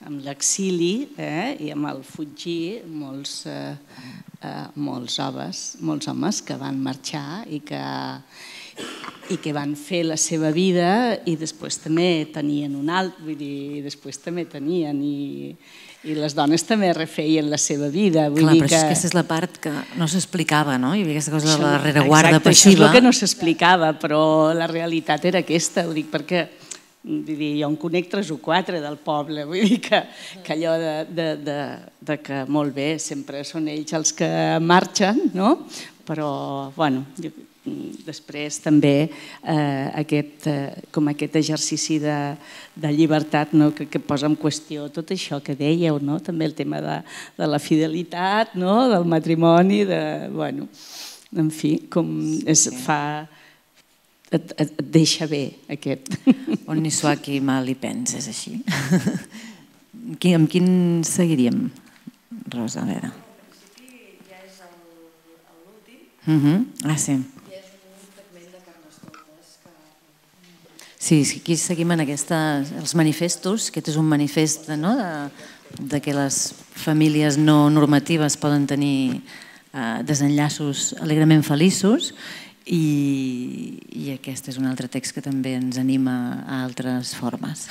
amb l'exili i amb el fugir molts homes que van marxar i que van fer la seva vida i després també tenien un altre, vull dir, després també tenien i les dones també refeien la seva vida. Clar, però aquesta és la part que no s'explicava, no? Hi havia aquesta cosa de la rereguarda passiva. Això és el que no s'explicava, però la realitat era aquesta, ho dic perquè jo en conec 3 o 4 del poble, vull dir que allò de que molt bé, sempre són ells els que marxen, no? Però, bueno, després també com aquest exercici de llibertat que posa en qüestió tot això que dèieu, també el tema de la fidelitat, del matrimoni, en fi, com es fa... et deixa bé aquest. Ogni sua qui mal hi pensa, és així. Amb quin seguiríem, Rosa? A veure. En principi ja és l'últim. Ah, sí. I és un fragment de Carnestoltes. Sí, aquí seguim en els manifestos. Aquest és un manifest que les famílies no normatives poden tenir desenllaços alegrement feliços. I aquest és un altre text que també ens anima a altres formes.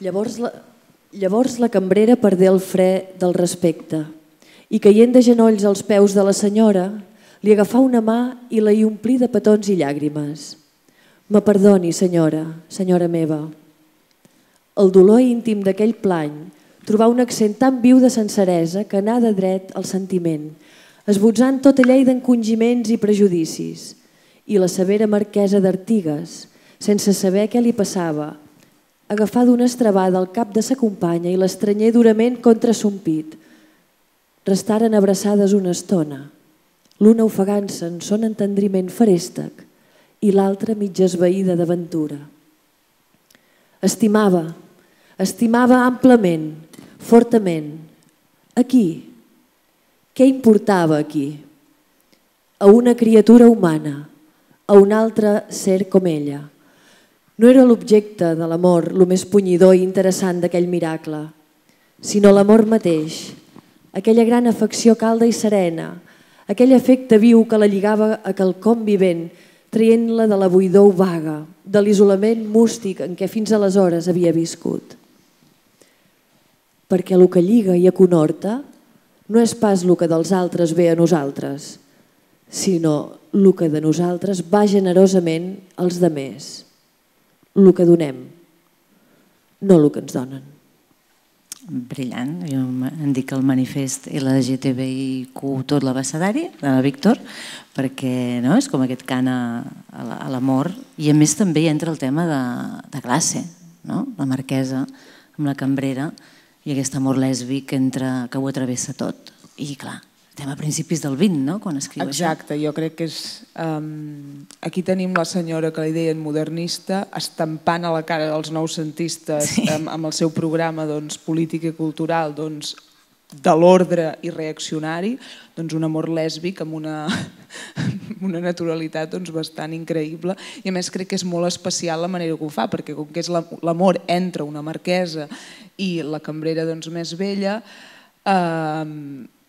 Llavors la cambrera perdé el fre del respecte i caient de genolls als peus de la senyora li agafà una mà i la hi omplí de petons i llàgrimes. Me perdoni, senyora meva. El dolor íntim d'aquell plany trobà un accent tan viu de senceresa que anà de dret al sentiment, esbotzant tota llei d'encongiments i prejudicis, i la severa marquesa d'Artigues, sense saber què li passava, agafà d'una estrabada el cap de sa companya i l'estranyé durament contra son pit. Restaren abraçades una estona, l'una ofegant-se en son entendriment feréstec i l'altra mig esvaïda d'aventura. Estimava amplament, fortament. Aquí. Què importava aquí? A una criatura humana, a un altre ser com ella. No era l'objecte de l'amor el més punyidor i interessant d'aquell miracle, sinó l'amor mateix, aquella gran afecció calda i serena, aquell afecte viu que la lligava a quelcom vivent, traient-la de la buidor vaga, de l'isolament mústic en què fins aleshores havia viscut. Perquè el que lliga i aconhorta no és pas el que dels altres ve a nosaltres, sinó el que de nosaltres va generosament als demés. El que donem, no el que ens donen. Brillant. Jo em dic el manifest LGTBIQ tot l'abecedari de Víctor, perquè és com aquest cant a l'amor, i a més també hi entra el tema de classe, la marquesa amb la cambrera i aquest amor lèsbic que ho travessa tot. I clar, estem a principis del 20, quan escriu això. Exacte, jo crec que és... Aquí tenim la senyora que li deien modernista, estampant a la cara dels noucentistes amb el seu programa polític i cultural de l'ordre i reaccionari, un amor lèsbic amb una naturalitat bastant increïble, i a més crec que és molt especial la manera que ho fa, perquè com que és l'amor entre una marquesa i la cambrera més vella,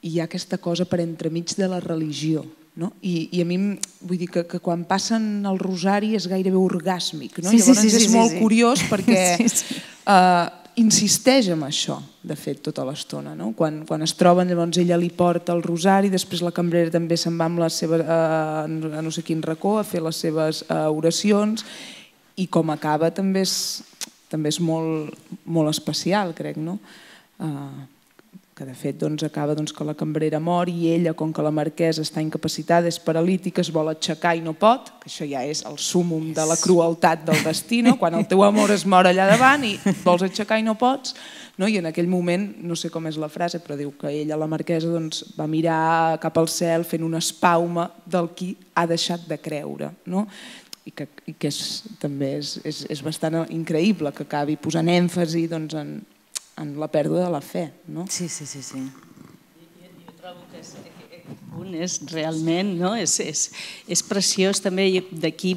hi ha aquesta cosa per entremig de la religió. I a mi vull dir que quan passen el rosari és gairebé orgàsmic. Llavors és molt curiós perquè insisteix en això, de fet, tota l'estona. Quan es troben, llavors ella li porta el rosari, després la cambrera també se'n va a no sé quin racó a fer les seves oracions, i com acaba també és molt especial, crec, que de fet acaba que la cambrera mor i ella, com que la marquesa està incapacitada, és paralítica, es vol aixecar i no pot, que això ja és el súmmum de la crueltat del destí, quan el teu amor es mor allà davant i vols aixecar i no pots, i en aquell moment, no sé com és la frase, però diu que ella, la marquesa, va mirar cap al cel fent una espauma del qui ha deixat de creure, i que també és bastant increïble que acabi posant èmfasi en la pèrdua de la fe. Sí. Jo trobo que aquest punt és realment, és preciós també. D'aquí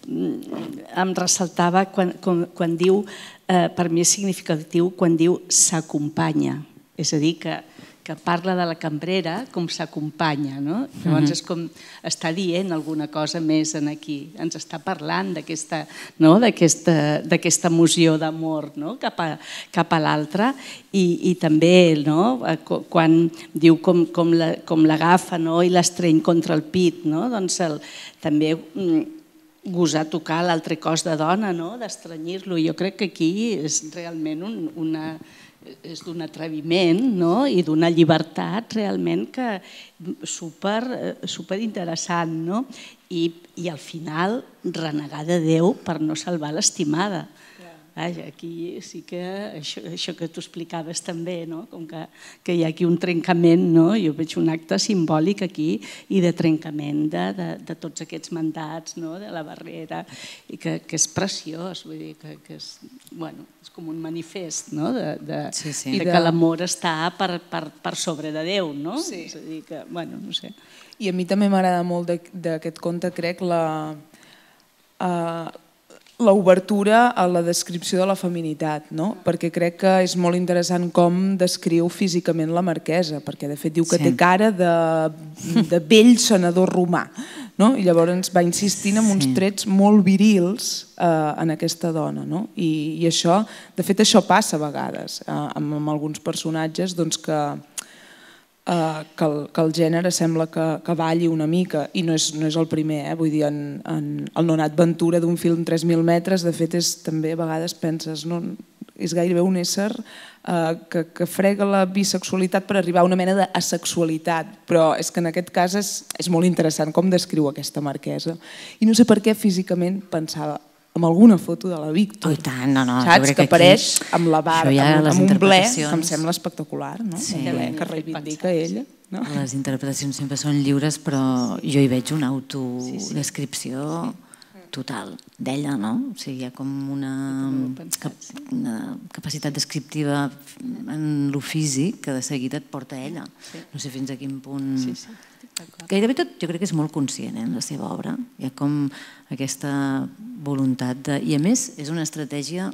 em ressaltava quan diu, per mi és significatiu, quan diu s'acompanya. És a dir, que parla de la cambrera com s'acompanya. Llavors és com està dient alguna cosa més aquí. Ens està parlant d'aquesta emoció d'amor cap a l'altre, i també quan diu com l'agafa i l'estreny contra el pit, també gosar tocar l'altre cos de dona, d'estrenyir-lo. Jo crec que aquí és realment és d'un atreviment i d'una llibertat realment que super interessant, i al final renegar de Déu per no salvar l'estimada. Aquí sí que això que tu explicaves també, com que hi ha aquí un trencament, jo veig un acte simbòlic aquí i de trencament de tots aquests mandats, de la barrera, i que és preciós, vull dir que és com un manifest de que l'amor està per sobre de Déu, és a dir que, no sé. I a mi també m'agrada molt d'aquest conte, crec, l'obertura a la descripció de la feminitat, perquè crec que és molt interessant com descriu físicament la marquesa, perquè de fet diu que té cara de vell senador romà, i llavors va insistint en uns trets molt virils en aquesta dona, i això, de fet això passa a vegades amb alguns personatges que el gènere sembla que balli una mica, i no és el primer, vull dir, el Nonat Ventura d'un film 3.000 metres, de fet també a vegades penses, és gairebé un ésser que frega la bisexualitat per arribar a una mena d'asexualitat, però és que en aquest cas és molt interessant com descriu aquesta marquesa, i no sé per què físicament pensava amb alguna foto de la Víctor. Oh, i tant, no. Saps? Que apareix amb la barba, amb un ble, que em sembla espectacular, no? Un ble que reivindica ella. Les interpretacions sempre són lliures, però jo hi veig una autodescripció total d'ella, no? O sigui, hi ha com una capacitat descriptiva en lo físic que de seguida et porta a ella. No sé fins a quin punt... Gairebé tot jo crec que és molt conscient en la seva obra. Hi ha com aquesta voluntat de... I a més és una estratègia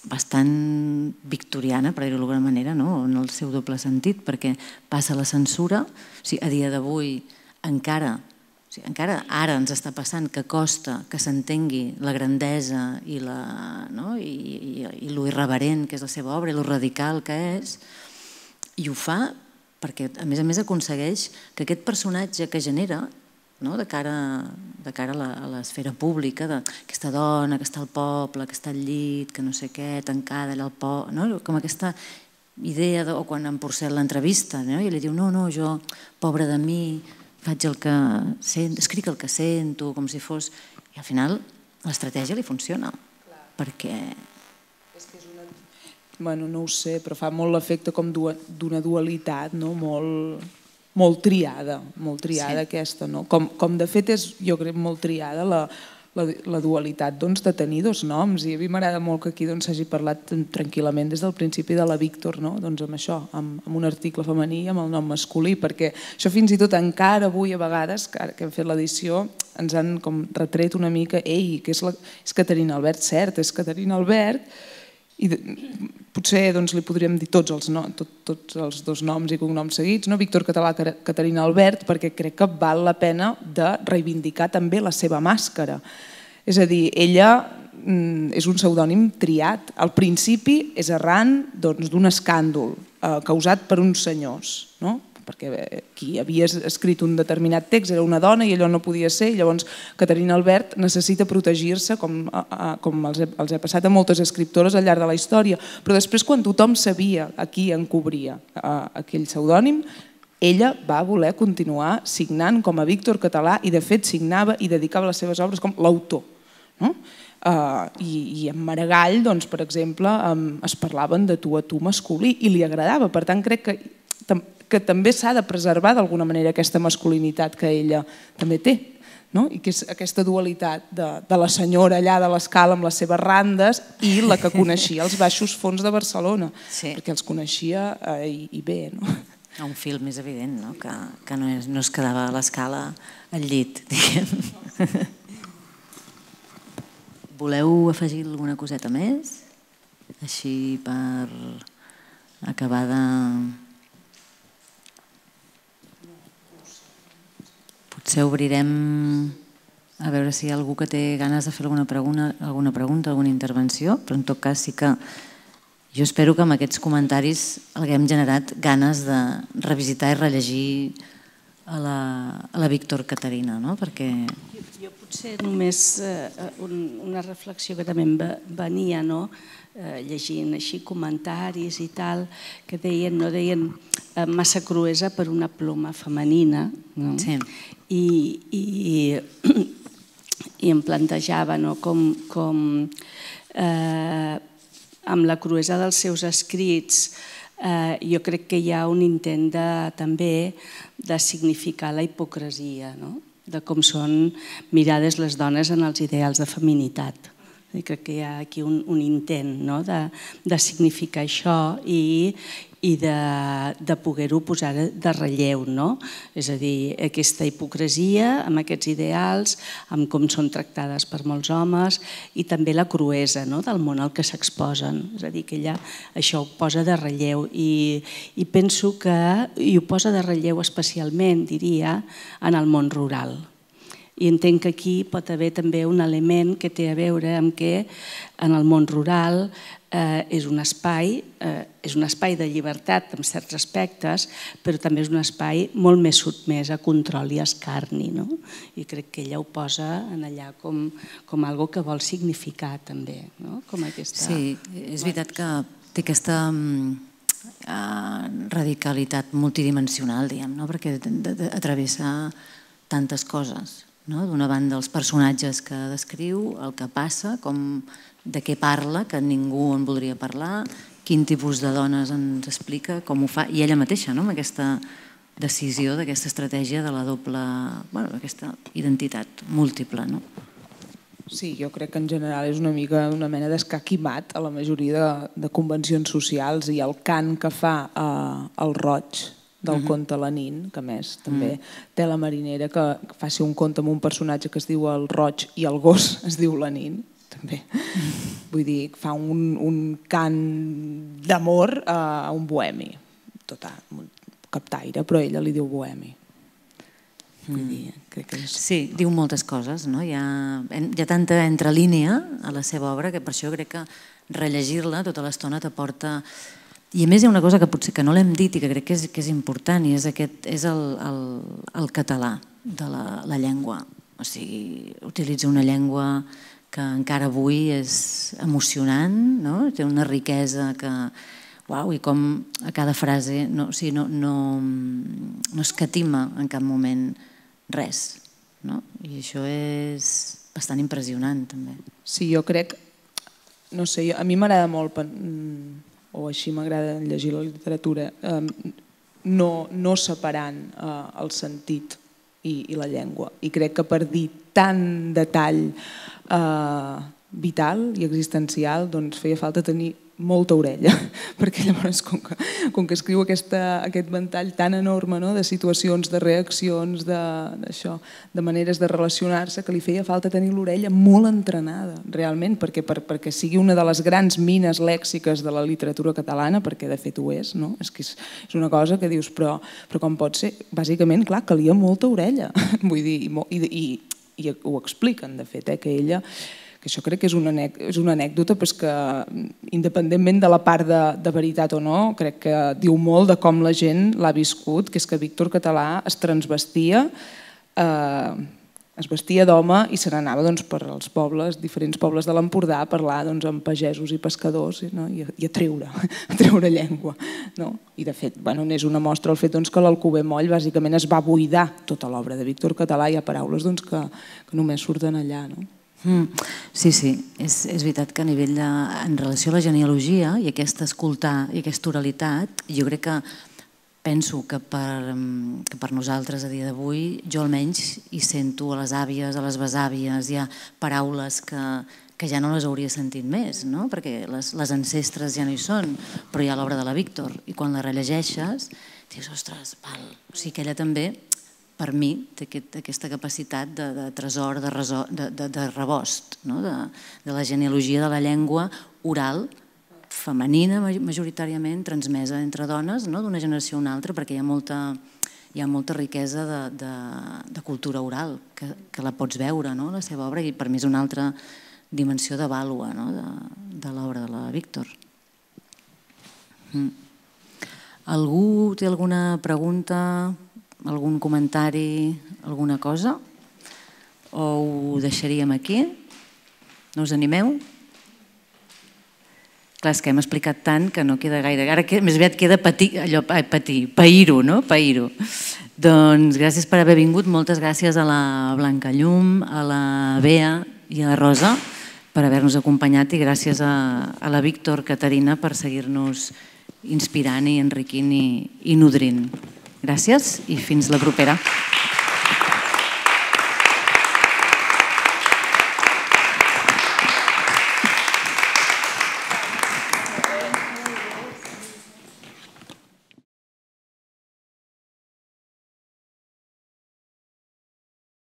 bastant victoriana, per dir-ho d'alguna manera, en el seu doble sentit, perquè passa la censura. A dia d'avui encara ara ens està passant que costa que s'entengui la grandesa i lo irreverent que és la seva obra i lo radical que és, i ho fa perquè a més aconsegueix que aquest personatge que genera de cara a l'esfera pública, aquesta dona que està al poble, que està al llit, que no sé què, tancada allà al poble, com aquesta idea, o quan en Porcel l'entrevista i li diu no, jo, pobra de mi, faig el que sento, escric el que sento, com si fos... I al final l'estratègia li funciona, perquè... Bueno, no ho sé, però fa molt l'efecte com d'una dualitat, molt triada aquesta, no? Com de fet és, jo crec, molt triada la dualitat de tenir dos noms, i a mi m'agrada molt que aquí s'hagi parlat tranquil·lament des del principi de la Víctor, amb això, amb un article femení i amb el nom masculí, perquè això fins i tot encara avui a vegades, que hem fet l'edició, ens han retret una mica, ei, que és Caterina Albert, cert, és Caterina Albert, i potser li podríem dir tots els dos noms i cognoms seguits, Víctor Català, Caterina Albert, perquè crec que val la pena de reivindicar també la seva màscara. És a dir, ella és un pseudònim triat. Al principi és arran d'un escàndol causat per uns senyors, perquè qui havia escrit un determinat text era una dona i allò no podia ser, i llavors Caterina Albert necessita protegir-se, com els ha passat a moltes escriptores al llarg de la història, però després quan tothom sabia a qui encobria aquell pseudònim, ella va voler continuar signant com a Víctor Català, i de fet signava i dedicava les seves obres com l'autor. I en Maragall, per exemple, es parlaven de tu a tu masculí i li agradava, per tant crec que també s'ha de preservar d'alguna manera aquesta masculinitat que ella també té, i que és aquesta dualitat de la senyora allà de l'escala amb les seves randes i la que coneixia els baixos fons de Barcelona, perquè els coneixia i bé. A un film és evident que no es quedava a l'escala al llit, diguem. Voleu afegir alguna coseta més? Així per acabar de... Potser obrirem a veure si hi ha algú que té ganes de fer alguna pregunta, alguna intervenció, però en tot cas sí que jo espero que amb aquests comentaris haguem generat ganes de revisitar i rellegir a la Víctor Caterina, perquè... Jo potser només una reflexió que també em venia, llegint així comentaris i tal, que deien massa cruesa per una ploma femenina, i em plantejava com amb la cruesa dels seus escrits jo crec que hi ha un intent també de significar la hipocresia, de com són mirades les dones en els ideals de feminitat. Crec que hi ha aquí un intent de significar això i de poder-ho posar de relleu. És a dir, aquesta hipocresia amb aquests ideals, amb com són tractades per molts homes, i també la cruesa del món al que s'exposen. És a dir, que ella això ho posa de relleu i penso que ho posa de relleu especialment, diria, en el món rural. I entenc que aquí pot haver també un element que té a veure amb que en el món rural és un espai de llibertat en certs aspectes, però també és un espai molt més sotmès a control i a escarni. I crec que ella ho posa allà com algo que vol significar també. Sí, és veritat que té aquesta radicalitat multidimensional, perquè atravessa tantes coses. D'una banda els personatges que descriu, el que passa, de què parla, que ningú en voldria parlar, quin tipus de dones ens explica, com ho fa, i ella mateixa, amb aquesta decisió, d'aquesta estratègia de la doble, aquesta identitat múltiple. Sí, jo crec que en general és una mica una mena d'escaquimat a la majoria de convencions socials, i el cant que fa el Roig del conte La Nin, que a més també té la Marinera, que fa ser un conte amb un personatge que es diu el Roig i el gos es diu La Nin, també. Vull dir, fa un cant d'amor a un bohemi, total, captaire, però ella li diu bohemi. Sí, diu moltes coses, no? Hi ha tanta entrelínia a la seva obra que per això crec que rellegir-la tota l'estona t'aporta... I a més hi ha una cosa que potser que no l'hem dit i que crec que és important, i és el català de la llengua. O sigui, utilitza una llengua que encara avui és emocionant, no? Té una riquesa que... Uau, i com a cada frase no escatima en cap moment res, no? I això és bastant impressionant, també. Sí, jo crec, no sé, a mi m'agrada molt, o així m'agrada llegir la literatura, no separant el sentit i la llengua. I crec que per dir tant detall vital i existencial doncs feia falta tenir molta orella, perquè llavors com que escriu aquest ventall tan enorme de situacions, de reaccions, de maneres de relacionar-se, que li feia falta tenir l'orella molt entrenada, realment, perquè sigui una de les grans mines lèxiques de la literatura catalana, perquè de fet ho és, no? És que és una cosa que dius, però com pot ser? Bàsicament, clar, calia molta orella, vull dir, i ho expliquen, de fet, que ella... Això crec que és una anècdota, però és que independentment de la part de veritat o no, crec que diu molt de com la gent l'ha viscut, que és que Víctor Català es transvestia, es vestia d'home i se n'anava per als pobles, diferents pobles de l'Empordà, a parlar amb pagesos i pescadors i a treure llengua. I de fet, n'és una mostra el fet que l'Alcover Moll bàsicament es va buidar tota l'obra de Víctor Català, i hi ha paraules que només surten allà. Sí, és veritat que a nivell en relació a la genealogia i aquesta escoltar i aquesta oralitat, jo crec que penso que per nosaltres a dia d'avui, jo almenys hi sento a les àvies, a les besàvies, hi ha paraules que ja no les hauria sentit més, perquè les ancestres ja no hi són, però hi ha l'obra de la Víctor, i quan la rellegeixes dius, ostres, o sigui que ella també, per mi, té aquesta capacitat de tresor, de rebost, de la genealogia de la llengua oral, femenina majoritàriament, transmesa entre dones, d'una generació a una altra, perquè hi ha molta riquesa de cultura oral, que la pots veure, la seva obra, i per mi és una altra dimensió de vàlua de l'obra de la Víctor. Algú té alguna pregunta, algun comentari, alguna cosa? O ho deixaríem aquí? No us animeu? Clar, és que hem explicat tant que no queda gaire. Ara més aviat queda pair-ho, no? Pair-ho. Doncs gràcies per haver vingut. Moltes gràcies a la Blanca Llum, a la Bea i a la Rosa per haver-nos acompanyat, i gràcies a la Víctor Caterina per seguir-nos inspirant i enriquint i nodrint. Gràcies i fins la propera.